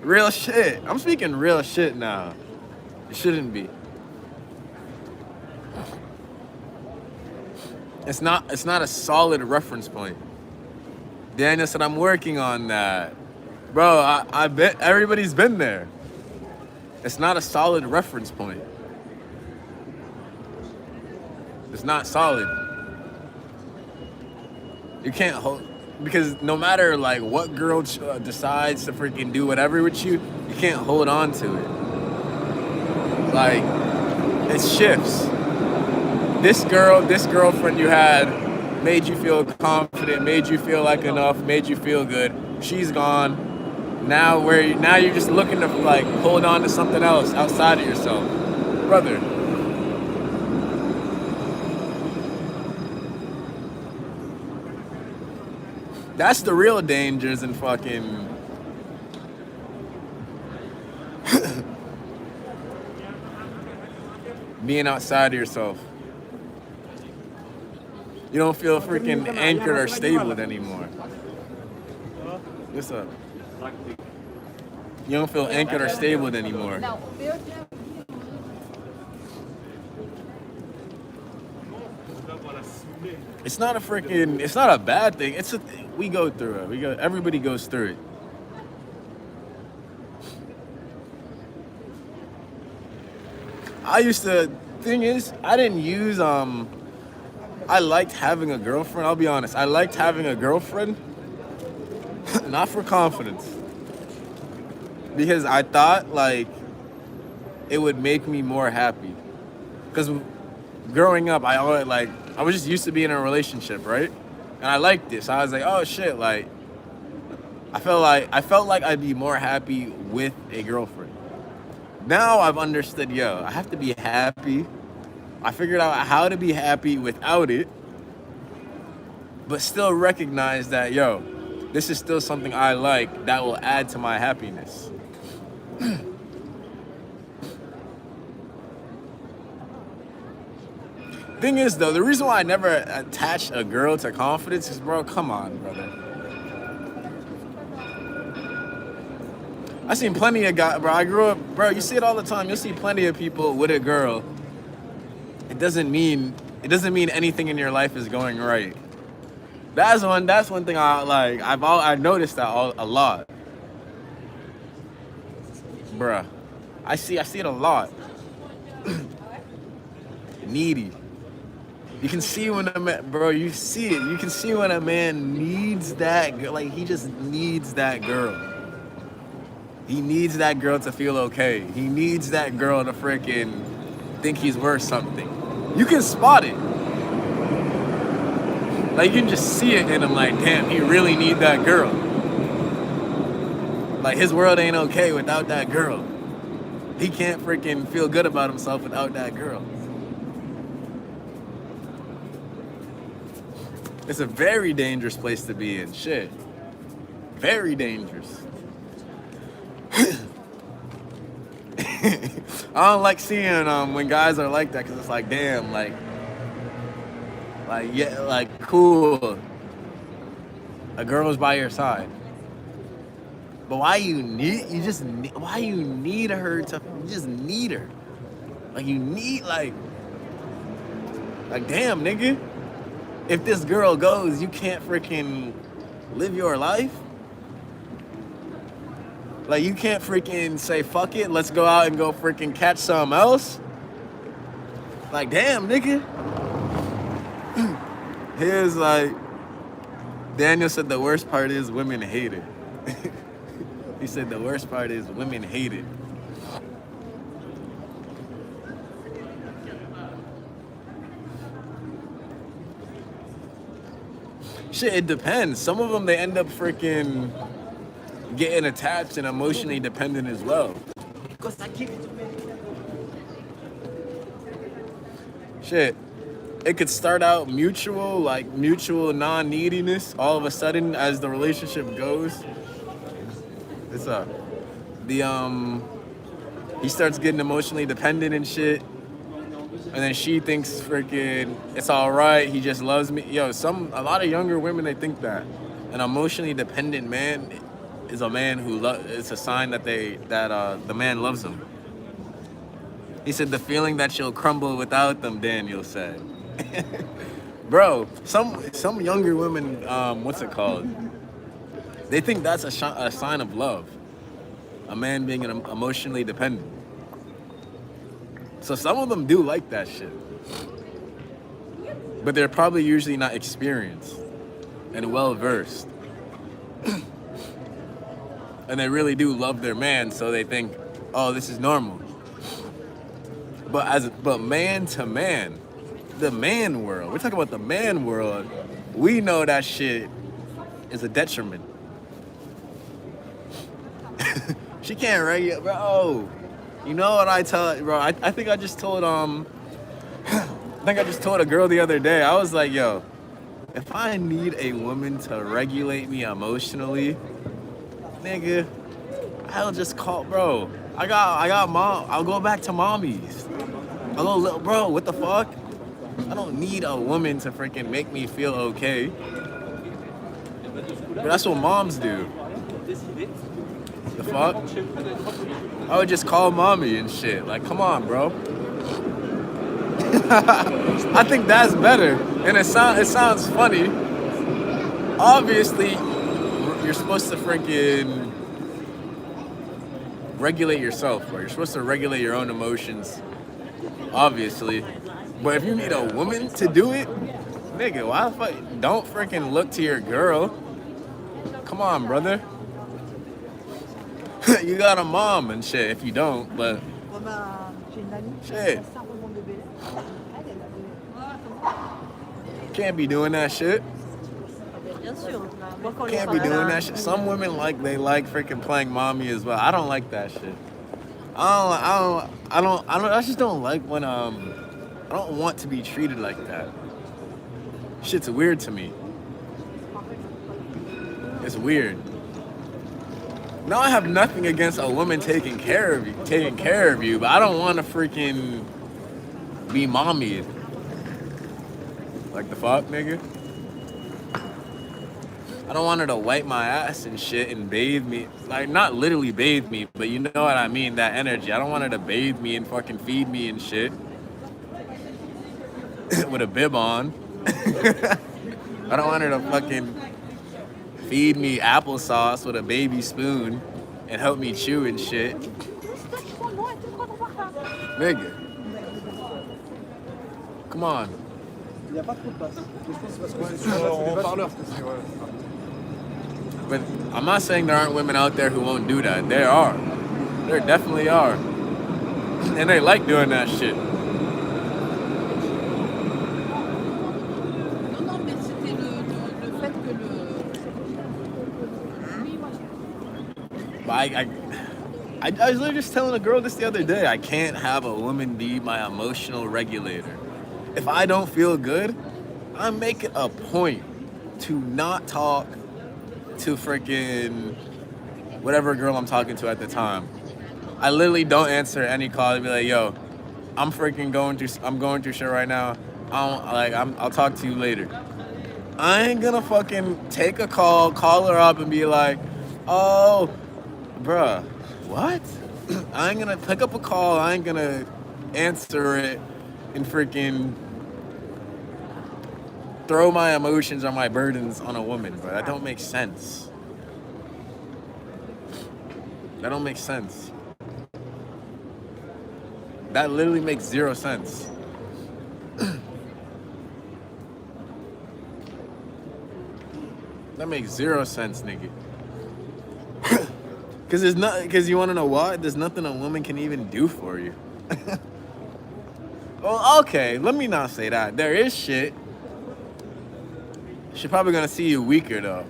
Real shit. I'm speaking real shit now. You shouldn't be. It's not a solid reference point. Daniel said, I'm working on that. Bro, I bet everybody's been there. It's not a solid reference point. It's not solid. You can't hold, because no matter like what girl decides to freaking do whatever with you, you can't hold on to it. Like, it shifts. This girlfriend you had made you feel confident, made you feel like enough, made you feel good. She's gone. Now you're just looking to like hold on to something else outside of yourself. Brother. That's the real dangers in fucking being outside of yourself. You don't feel freaking anchored or stable anymore. What's up? You don't feel anchored or stable anymore. It's not a bad thing. It's a thing. We go through it. Everybody goes through it. Thing is, I didn't use, I liked having a girlfriend. I'll be honest. I liked having a girlfriend Not for confidence. Because I thought, like, it would make me more happy. Because growing up, I was just used to being in a relationship, right? And I liked this. So I was like, oh shit, like, I felt like I'd be more happy with a girlfriend. Now I've understood, yo, I have to be happy. I figured out how to be happy without it, but still recognize that, yo, this is still something I like that will add to my happiness. Thing is, though, the reason why I never attached a girl to confidence is, bro, come on, brother. I seen plenty of guys, bro. I grew up, bro, you see it all the time. You'll see plenty of people with a girl. It doesn't mean anything in your life is going right. That's one thing I like. I've noticed that a lot, bruh. I see it a lot. Needy. You can see when a man, bro. You see it. You can see when a man needs that girl. Like, he just needs that girl. He needs that girl to feel okay. He needs that girl to freaking think he's worth something. You can spot it. Like, you can just see it in him, like, damn, he really need that girl. Like, his world ain't okay without that girl. He can't freaking feel good about himself without that girl. It's a very dangerous place to be in, shit. Very dangerous. I don't like seeing when guys are like that, because it's like, damn, like, yeah, like, cool. A girl's by your side. But why you need her to, you just need her. Like, you need, like, damn, nigga. If this girl goes, you can't freaking live your life. Like, you can't freaking say, fuck it, let's go out and go freaking catch something else. Like, damn, nigga. Here's like, Daniel said the worst part is women hate it. He said the worst part is women hate it. Shit, it depends. Some of them, they end up freaking getting attached and emotionally dependent as well. Shit, it could start out mutual, like mutual non-neediness. All of a sudden, as the relationship goes, he starts getting emotionally dependent and shit. And then she thinks freaking it's all right. He just loves me. Yo, a lot of younger women, they think that an emotionally dependent man is a man who it's a sign that the man loves them. He said the feeling that you'll crumble without them. Daniel said, bro, some younger women, what's it called? They think that's a sign of love. A man being emotionally dependent. So some of them do like that shit. But they're probably usually not experienced and well-versed. And they really do love their man, so they think, oh, this is normal. But man to man, the man world, we're talking about the man world, we know that shit is a detriment. She can't regulate, bro. You know what I tell, bro? I think I just told a girl the other day. I was like, yo, if I need a woman to regulate me emotionally, nigga, I'll just call, bro. I got mom. I'll go back to mommies. I'll go, little bro. What the fuck? I don't need a woman to freaking make me feel okay. But that's what moms do. The fuck? I would just call mommy and shit. Like, come on, bro. I think that's better. And it sounds funny. Obviously, you're supposed to freaking regulate yourself, or you're supposed to regulate your own emotions. Obviously. But if you need a woman to do it, nigga, why the fuck? Don't freaking look to your girl. Come on, brother. You got a mom and shit if you don't, but shit. Can't be doing that shit. Can't be doing that shit. Some women they like freaking playing mommy as well. I don't like that shit. I just don't like when I don't want to be treated like that. Shit's weird to me. It's weird. Now I have nothing against a woman taking care of you, but I don't want to freaking be mommy. Like the fuck, nigga? I don't want her to wipe my ass and shit and bathe me. Like, not literally bathe me, but you know what I mean, that energy. I don't want her to bathe me and fucking feed me and shit. With a bib on. I don't want her to fucking feed me applesauce with a baby spoon and help me chew and shit. Nigga. Come on. But I'm not saying there aren't women out there who won't do that. There are. There definitely are. And they like doing that shit. But I was literally just telling a girl this the other day, I can't have a woman be my emotional regulator. If I don't feel good, I make it a point to not talk to freaking whatever girl I'm talking to at the time. I literally don't answer any call and be like, yo, I'm going through shit right now. I'll talk to you later. I ain't gonna fucking take a call her up and be like, oh, bruh, what? I ain't gonna pick up a call, I ain't gonna answer it and freaking throw my emotions or my burdens on a woman, bro. That don't make sense. That don't make sense. That literally makes zero sense. That makes zero sense, nigga. Because you want to know what? There's nothing a woman can even do for you. Well, okay, let me not say that. There is shit. She's probably gonna see you weaker though.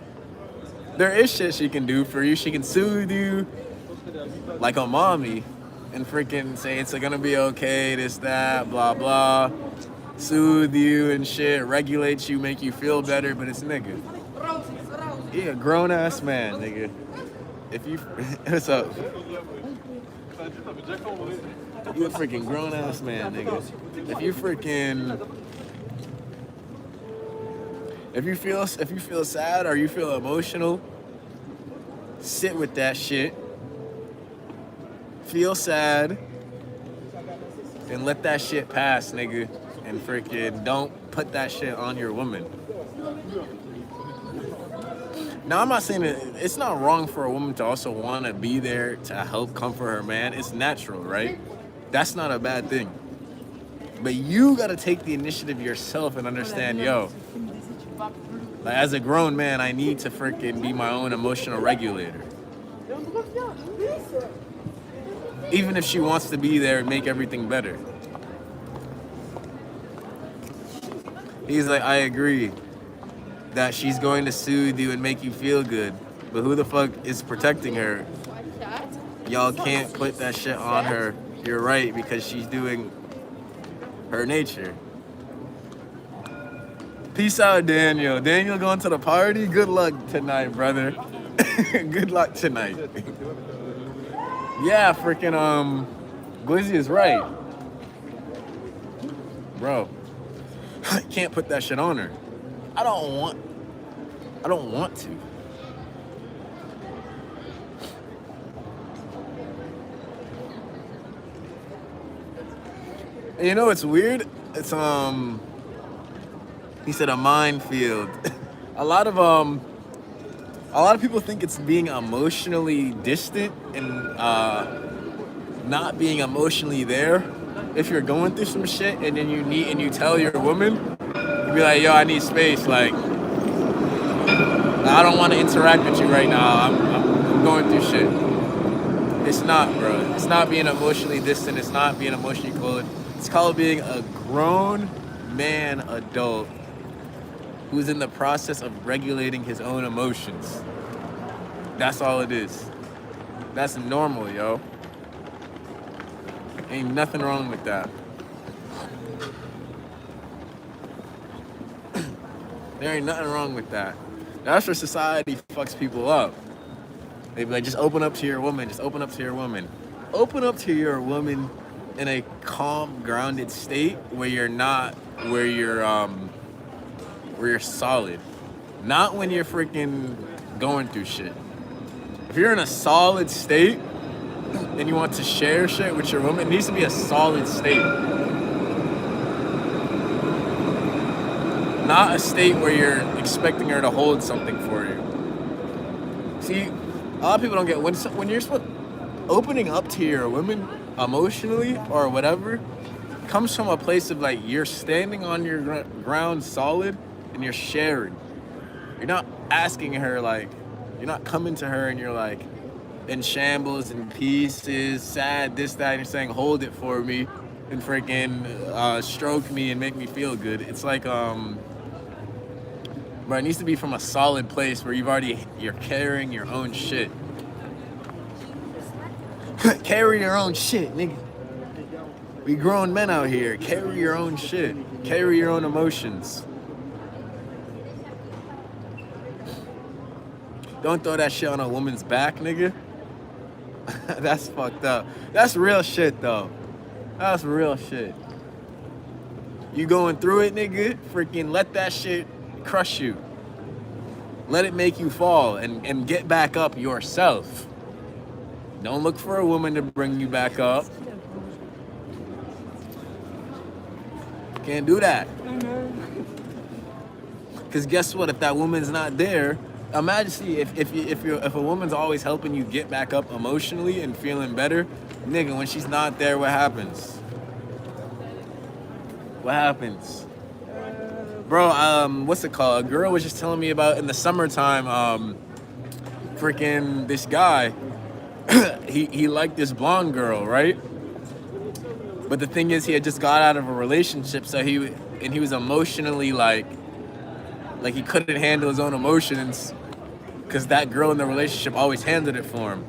There is shit she can do for you. She can soothe you like a mommy and freaking say it's gonna be okay, this, that, blah, blah. Soothe you and shit, regulate you, make you feel better, but it's nigga. He a grown ass man, nigga. If you, what's up? You a freaking grown ass man, nigga. If you feel sad or you feel emotional, sit with that shit. Feel sad and let that shit pass, nigga. And freaking don't put that shit on your woman. Now, I'm not saying that it's not wrong for a woman to also want to be there to help comfort her man. It's natural, right? That's not a bad thing. But you got to take the initiative yourself and understand, yo, like, as a grown man, I need to freaking be my own emotional regulator. Even if she wants to be there and make everything better. He's like, I agree that she's going to soothe you and make you feel good. But who the fuck is protecting her? Y'all can't put that shit on her. You're right, because she's doing her nature. Peace out, Daniel. Daniel going to the party? Good luck tonight, brother. Good luck tonight. Yeah, freaking, Glizzy is right. Bro, I can't put that shit on her. I don't want to. And you know what's weird? It's, he said a minefield. A lot of people think it's being emotionally distant and not being emotionally there. If you're going through some shit and then you tell your woman, you be like, yo, I need space. Like, I don't want to interact with you right now. I'm going through shit. It's not, bro. It's not being emotionally distant. It's not being emotionally cold. It's called being a grown man adult who's in the process of regulating his own emotions. That's all it is. That's normal, yo. Ain't nothing wrong with that. There ain't nothing wrong with that. That's where society fucks people up. They be like, just open up to your woman. Just open up to your woman. Open up to your woman in a calm, grounded state where you're not, where you're solid. Not when you're freaking going through shit. If you're in a solid state and you want to share shit with your woman, it needs to be a solid state. Not a state where you're expecting her to hold something for you. See, a lot of people don't get when you're opening up to your woman emotionally or whatever comes from a place of like you're standing on your ground solid and you're sharing. You're not asking her like, you're not coming to her and you're like in shambles and pieces, sad, this, that, and you're saying hold it for me and freaking stroke me and make me feel good. It's like but it needs to be from a solid place where you're carrying your own shit. Carry your own shit, nigga. We grown men out here. Carry your own shit. Carry your own emotions. Don't throw that shit on a woman's back, nigga. That's fucked up. That's real shit, though. That's real shit. You going through it, nigga? Freaking let that shit crush you. Let it make you fall and get back up yourself. Don't look for a woman to bring you back up. Can't do that. Because guess what? If that woman's not there, imagine, see, if a woman's always helping you get back up emotionally and feeling better, nigga, when she's not there, what happens? What happens? Bro, what's it called? A girl was just telling me about in the summertime, freaking this guy, he liked this blonde girl, right? But the thing is, he had just got out of a relationship, so he was emotionally like he couldn't handle his own emotions because that girl in the relationship always handled it for him.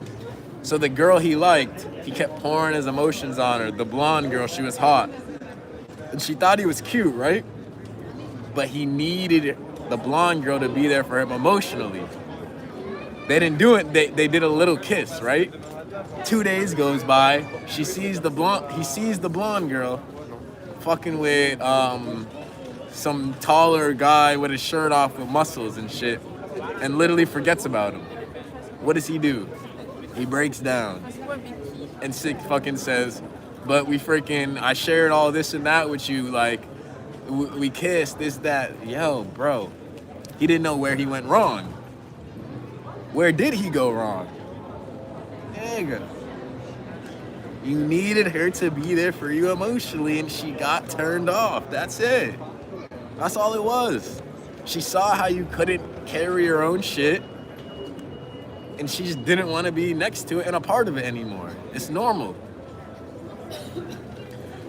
So the girl he liked, he kept pouring his emotions on her. The blonde girl, she was hot. And she thought he was cute, right? But he needed the blonde girl to be there for him emotionally. They didn't do it. They did a little kiss, right? 2 days goes by. He sees the blonde girl fucking with some taller guy with his shirt off with muscles and shit, and literally forgets about him. What does he do? He breaks down and sick fucking says, but I shared all this and that with you, like we kissed, this, that. Yo, bro, he didn't know where he went wrong. Where did he go wrong? Nigga, you needed her to be there for you emotionally and she got turned off. That's it. That's all it was. She saw how you couldn't carry your own shit and she just didn't want to be next to it and a part of it anymore. It's normal.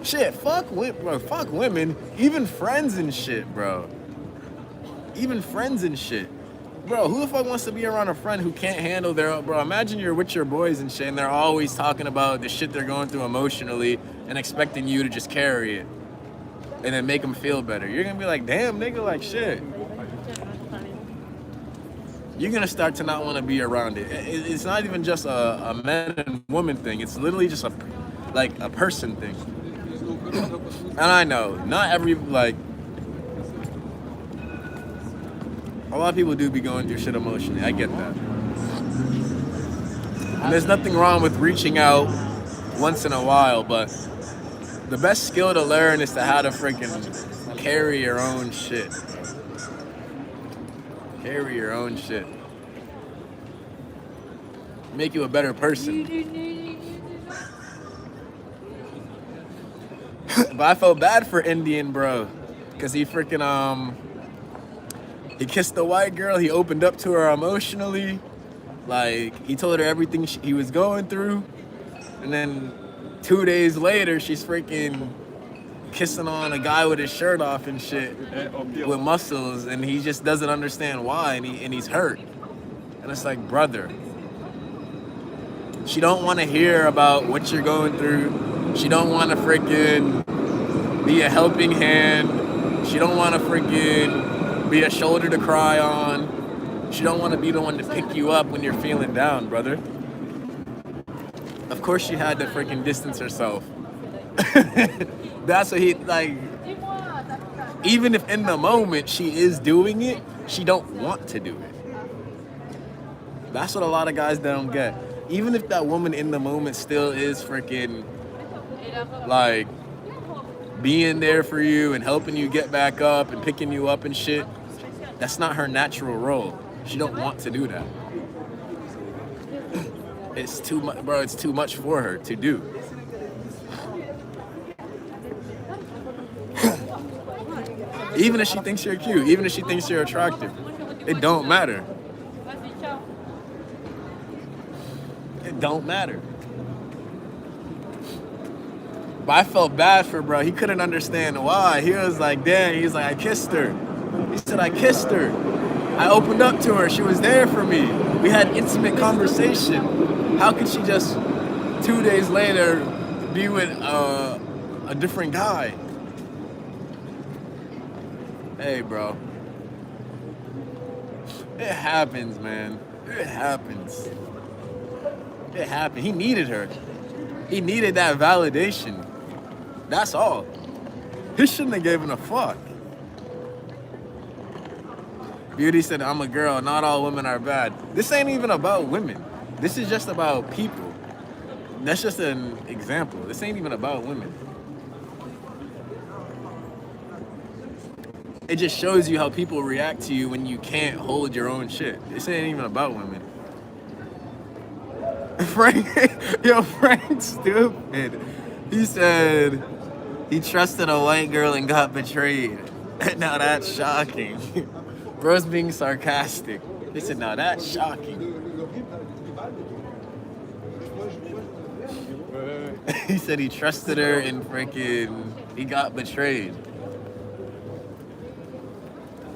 Shit, fuck women, even friends and shit, bro. Even friends and shit. Bro, who the fuck wants to be around a friend who can't handle their... Bro, imagine you're with your boys and shit and they're always talking about the shit they're going through emotionally and expecting you to just carry it and then make them feel better. You're gonna be like, damn, nigga, like shit. You're gonna start to not want to be around it. It's not even just a man and woman thing. It's literally just a person thing. And I know, not every, like... A lot of people do be going through shit emotionally. I get that. And there's nothing wrong with reaching out once in a while, but the best skill to learn is to how to freaking carry your own shit. Carry your own shit. Make you a better person. But I felt bad for Indian, bro. Because he freaking, He kissed the white girl. He opened up to her emotionally. Like, he told her everything he was going through. And then 2 days later, she's freaking kissing on a guy with his shirt off and shit with muscles, and he just doesn't understand why, and he's hurt. And it's like, brother, she don't want to hear about what you're going through. She don't want to freaking be a helping hand. She don't want to freaking be a shoulder to cry on. She don't want to be the one to pick you up when you're feeling down, brother. Of course she had to freaking distance herself. That's what he, like, even if in the moment she is doing it, she don't want to do it. That's what a lot of guys don't get. Even if that woman in the moment still is freaking, like, being there for you and helping you get back up and picking you up and shit, that's not her natural role. She don't want to do that. It's too much, bro, it's too much for her to do. Even if she thinks you're cute, even if she thinks you're attractive, it don't matter. It don't matter. But I felt bad for bro. He couldn't understand why. He was like, damn, he's like, I kissed her. He said, I kissed her. I opened up to her. She was there for me. We had intimate conversation. How could she just 2 days later be with a different guy? Hey, bro. It happens, man. It happens. It happened. He needed her. He needed that validation. That's all. He shouldn't have given a fuck. Beauty said, I'm a girl. Not all women are bad. This ain't even about women. This is just about people. That's just an example. This ain't even about women. It just shows you how people react to you when you can't hold your own shit. This ain't even about women. Frank's stupid. He said he trusted a white girl and got betrayed. Now that's shocking. Bro's being sarcastic. He said, now that's shocking. He said he trusted her and freaking he got betrayed.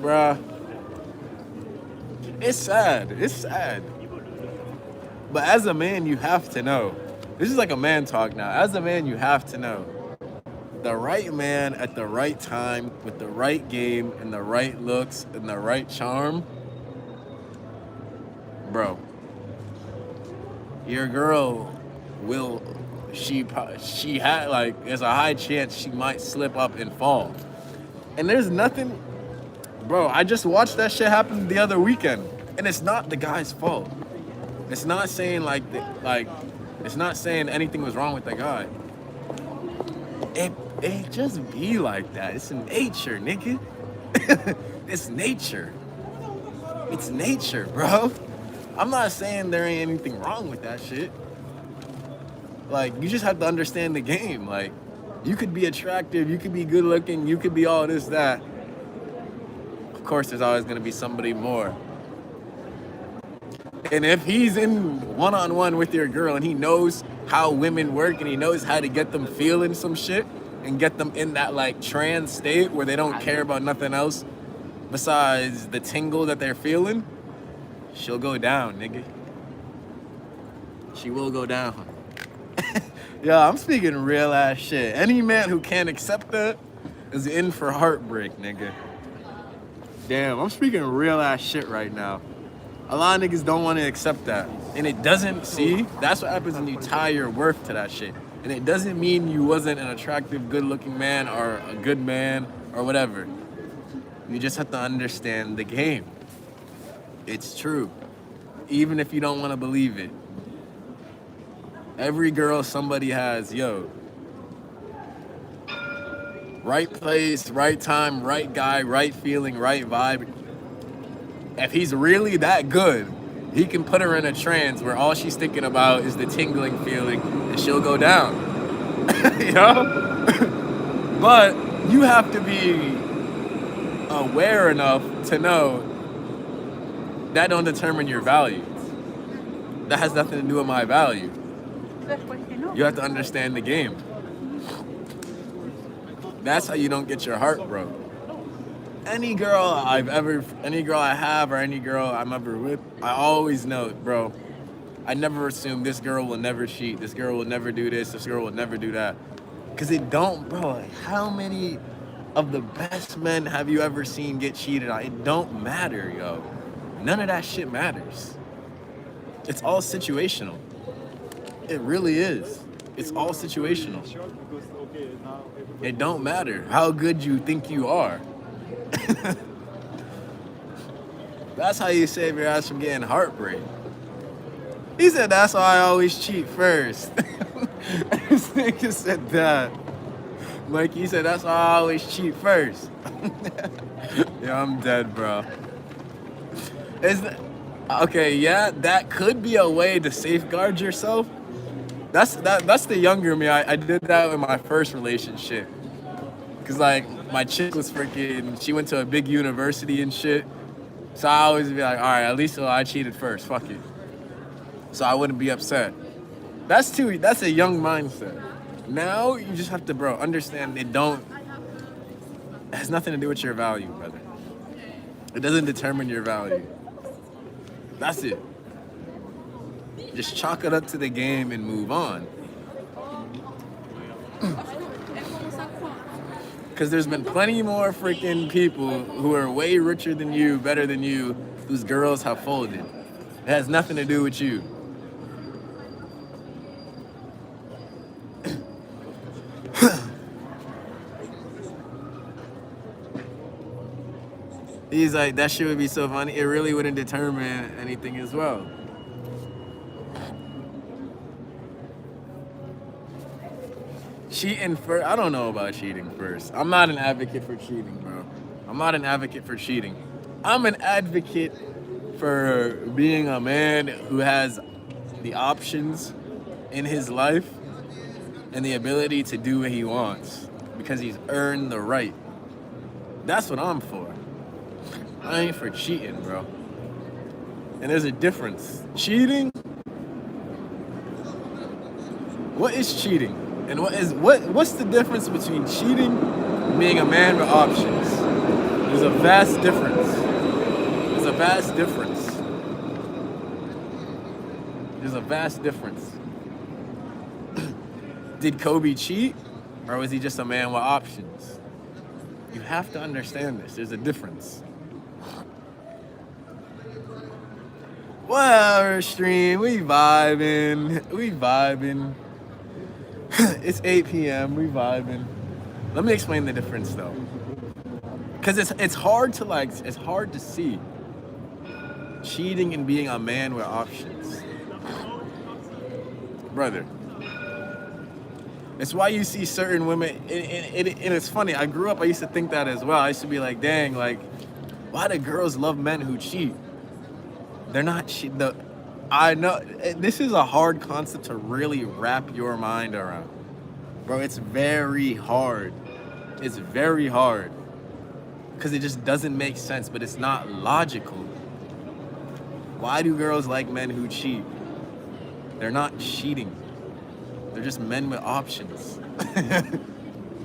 Bruh. It's sad. It's sad. But as a man, you have to know. This is like a man talk now. As a man, you have to know. The right man at the right time with the right game and the right looks and the right charm. Bro. Your girl will, she had, like, there's a high chance she might slip up and fall. And there's nothing, bro, I just watched that shit happen the other weekend. And it's not the guy's fault. It's not saying it's not saying anything was wrong with that guy. It just be like that. It's nature, nigga. It's nature. It's nature, bro. I'm not saying there ain't anything wrong with that shit. Like, you just have to understand the game. Like, you could be attractive, you could be good looking, you could be all this, that. Of course, there's always gonna be somebody more. And if he's in one-on-one with your girl and he knows how women work and he knows how to get them feeling some shit and get them in that, like, trance state where they don't care about nothing else besides the tingle that they're feeling, she'll go down, nigga. She will go down. Yo, I'm speaking real ass shit. Any man who can't accept that is in for heartbreak, nigga. Damn, I'm speaking real ass shit right now. A lot of niggas don't want to accept that. And it doesn't, see, that's what happens when you tie your worth to that shit. And it doesn't mean you wasn't an attractive, good-looking man or a good man or whatever. You just have to understand the game. It's true. Even if you don't want to believe it. Every girl somebody has, yo. Right place, right time, right guy, right feeling, right vibe. If he's really that good, he can put her in a trance where all she's thinking about is the tingling feeling and she'll go down. You know? But you have to be aware enough to know that don't determine your value. That has nothing to do with my value. You have to understand the game. That's how you don't get your heart broke. Any girl I have or any girl I'm ever with, I always know, bro, I never assume this girl will never cheat, this girl will never do this girl will never do that. Cause it don't, bro. Like, how many of the best men have you ever seen get cheated on? It don't matter, yo. None of that shit matters. It's all situational. It really is. It's all situational. It don't matter how good you think you are. That's how you save your ass from getting heartbreak. He said that's why I always cheat first. This nigga said that. Mikey said that's why I always cheat first. Yeah, I'm dead, bro. Okay, yeah, that could be a way to safeguard yourself. That's the younger me. I did that in my first relationship. Cause like my chick was freaking, she went to a big university and shit. So I always be like, all right, at least I cheated first, fuck it. So I wouldn't be upset. That's a young mindset. Now you just have to, bro, understand it has nothing to do with your value, brother. It doesn't determine your value. That's it. Just chalk it up to the game and move on. Because there's been plenty more freaking people who are way richer than you, better than you, whose girls have folded. It has nothing to do with you. He's like, that shit would be so funny. It really wouldn't determine anything as well. Cheating first, I don't know about cheating first. I'm not an advocate for cheating, bro. I'm not an advocate for cheating. I'm an advocate for being a man who has the options in his life and the ability to do what he wants because he's earned the right. That's what I'm for. I ain't for cheating, bro. And there's a difference. Cheating? What is cheating? And what's the difference between cheating and being a man with options? There's a vast difference. There's a vast difference. There's a vast difference. Did Kobe cheat? Or was he just a man with options? You have to understand this. There's a difference. Whatever, stream. We vibing. It's 8 p.m. We vibing. Let me explain the difference though, because it's hard to see cheating and being a man with options, brother. It's why you see certain women, and it's funny. I grew up. I used to think that as well. I used to be like, dang, like, why do girls love men who cheat? They're not I know this is a hard concept to really wrap your mind around. Bro, it's very hard. It's very hard. Because it just doesn't make sense, but it's not logical. Why do girls like men who cheat? They're not cheating. They're just men with options.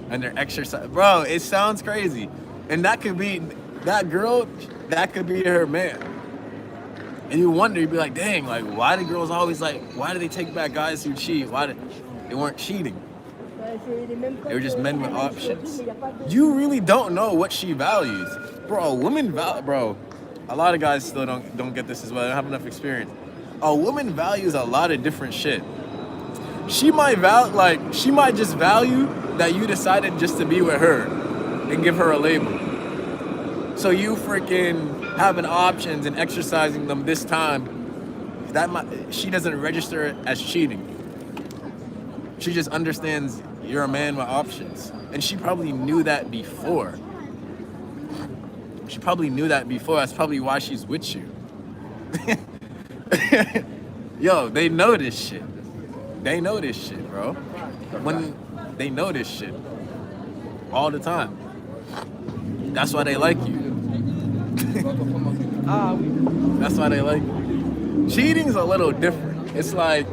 And they're exercise. Bro, it sounds crazy. And that could be, that girl, that could be her man. And you wonder, you'd be like, dang, like, why do girls always why do they take back guys who cheat? They weren't cheating. They were just men with options. You really don't know what she values. Bro, a woman, bro, a lot of guys still don't get this as well. They don't have enough experience. A woman values a lot of different shit. She might just value that you decided just to be with her and give her a label. So you freaking having options and exercising them this time, she doesn't register it as cheating. She just understands you're a man with options. And she probably knew that before. That's probably why she's with you. Yo, they know this shit. They know this shit, bro. They know this shit all the time. That's why they like you. That's why they like you. Cheating's a little different. It's like,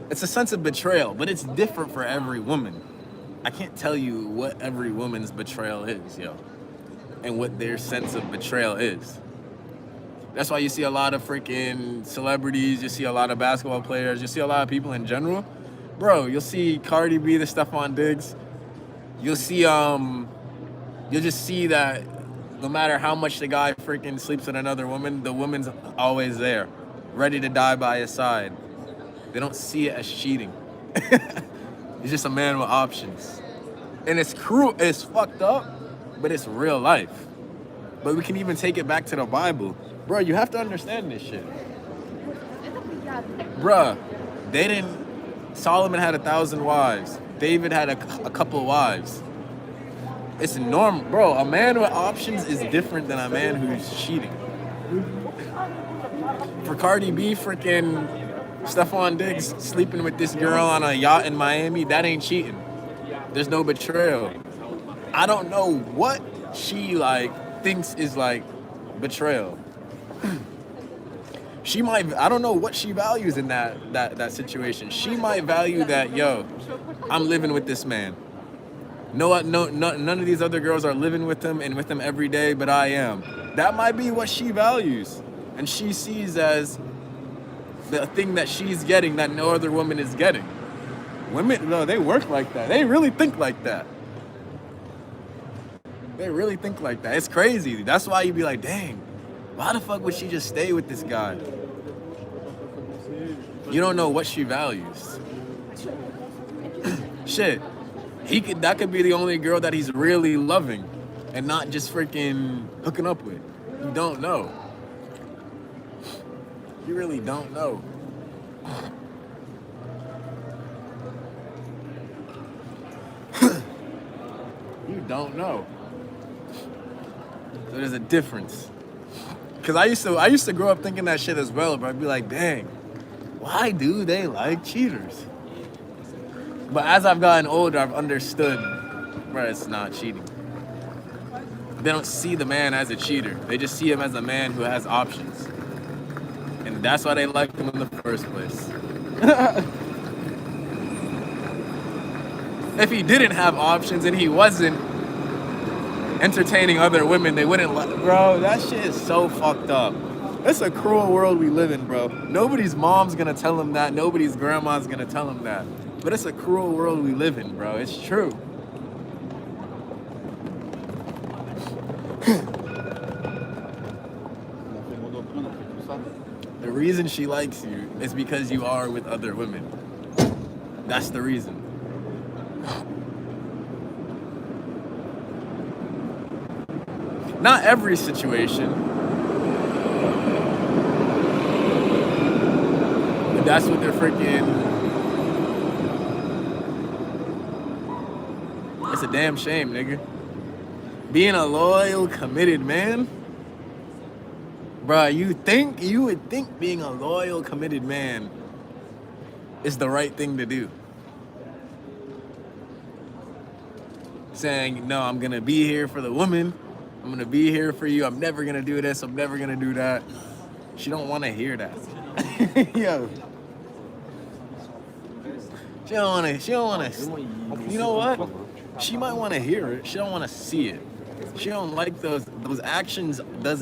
it's a sense of betrayal, but it's different for every woman. I can't tell you what every woman's betrayal is, yo, and what their sense of betrayal is. That's why you see a lot of freaking celebrities, you see a lot of basketball players, you see a lot of people in general. Bro, you'll see Cardi B, the Stephon Diggs. You'll see, you'll just see that no matter how much the guy freaking sleeps with another woman, the woman's always there, ready to die by his side. They don't see it as cheating. He's just a man with options. And it's cruel, it's fucked up, but it's real life. But we can even take it back to the Bible. Bro, you have to understand this shit. Bruh, Solomon had 1,000 wives. David had a couple wives. It's normal. Bro, a man with options is different than a man who's cheating. For Cardi B, freaking Stephon Diggs sleeping with this girl on a yacht in Miami, that ain't cheating. There's no betrayal. I don't know what she thinks is betrayal. She might, I don't know what she values in that situation. She might value that, yo, I'm living with this man. None of these other girls are living with him and with him every day, but I am. That might be what she values. And she sees as the thing that she's getting that no other woman is getting. Women, no, they work like that. They really think like that. They really think like that. It's crazy. That's why you be like, dang, why the fuck would she just stay with this guy? You don't know what she values. Shit. That could be the only girl that he's really loving and not just freaking hooking up with. You don't know. You really don't know. You don't know. So there's a difference. Cause I used to grow up thinking that shit as well, but I'd be like, dang, why do they like cheaters? But as I've gotten older, I've understood, bro, it's not cheating. They don't see the man as a cheater. They just see him as a man who has options. And that's why they liked him in the first place. If he didn't have options and he wasn't entertaining other women, they wouldn't bro, that shit is so fucked up. It's a cruel world we live in, bro. Nobody's mom's gonna tell him that. Nobody's grandma's gonna tell him that. But it's a cruel world we live in, bro. It's true. The reason she likes you is because you are with other women. That's the reason. Not every situation. But that's what they're freaking... It's a damn shame, nigga. Being a loyal, committed man... Bruh, you would think being a loyal, committed man is the right thing to do. Saying, no, I'm gonna be here for the woman. I'm gonna be here for you. I'm never gonna do this. I'm never gonna do that. She don't wanna hear that. Yo. She don't wanna, you know what? She might wanna hear it. She don't wanna see it. She don't like those actions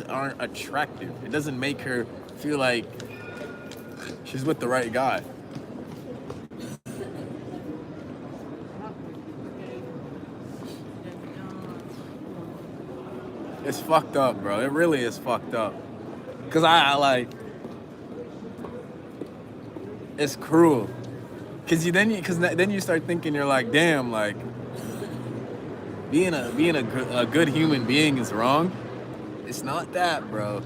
aren't attractive. It doesn't make her feel like she's with the right guy. It's fucked up, bro. It really is fucked up. Cause it's cruel. Cause then you start thinking, you're like, damn, like being a good human being is wrong. It's not that, bro.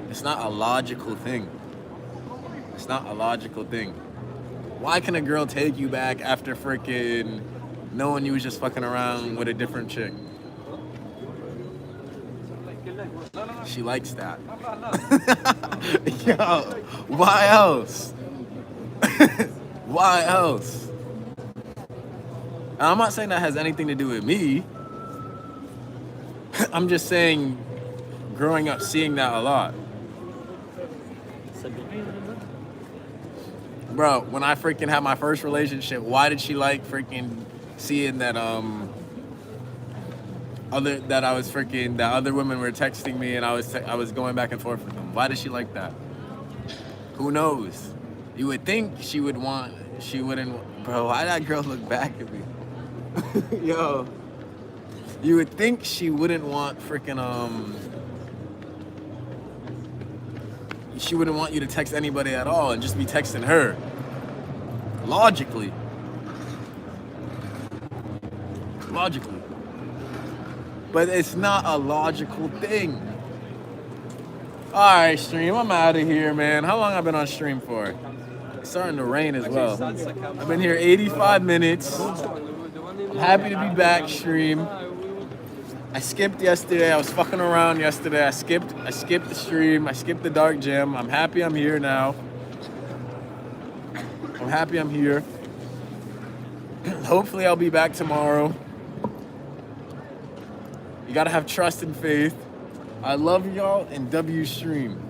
It's not a logical thing. It's not a logical thing. Why can a girl take you back after freaking knowing you was just fucking around with a different chick? She likes that. Yo, why else? Why else? And I'm not saying that has anything to do with me. I'm just saying, growing up, seeing that a lot. Bro, when I freaking had my first relationship, why did she like freaking seeing that that other women were texting me and I was going back and forth with them? Why did she like that? Who knows? You would think she wouldn't. Bro, why that girl look back at me? Yo, you would think she wouldn't want freaking she wouldn't want you to text anybody at all and just be texting her. Logically. But it's not a logical thing. Alright, stream, I'm out of here, man. How long have I been on stream for? It's starting to rain as well. I've been here 85 minutes. I'm happy to be back, stream. I skipped yesterday. I was fucking around yesterday. I skipped the stream. I skipped the dark gym. I'm happy I'm here now. I'm happy I'm here. Hopefully I'll be back tomorrow. You gotta have trust and faith. I love y'all and W stream.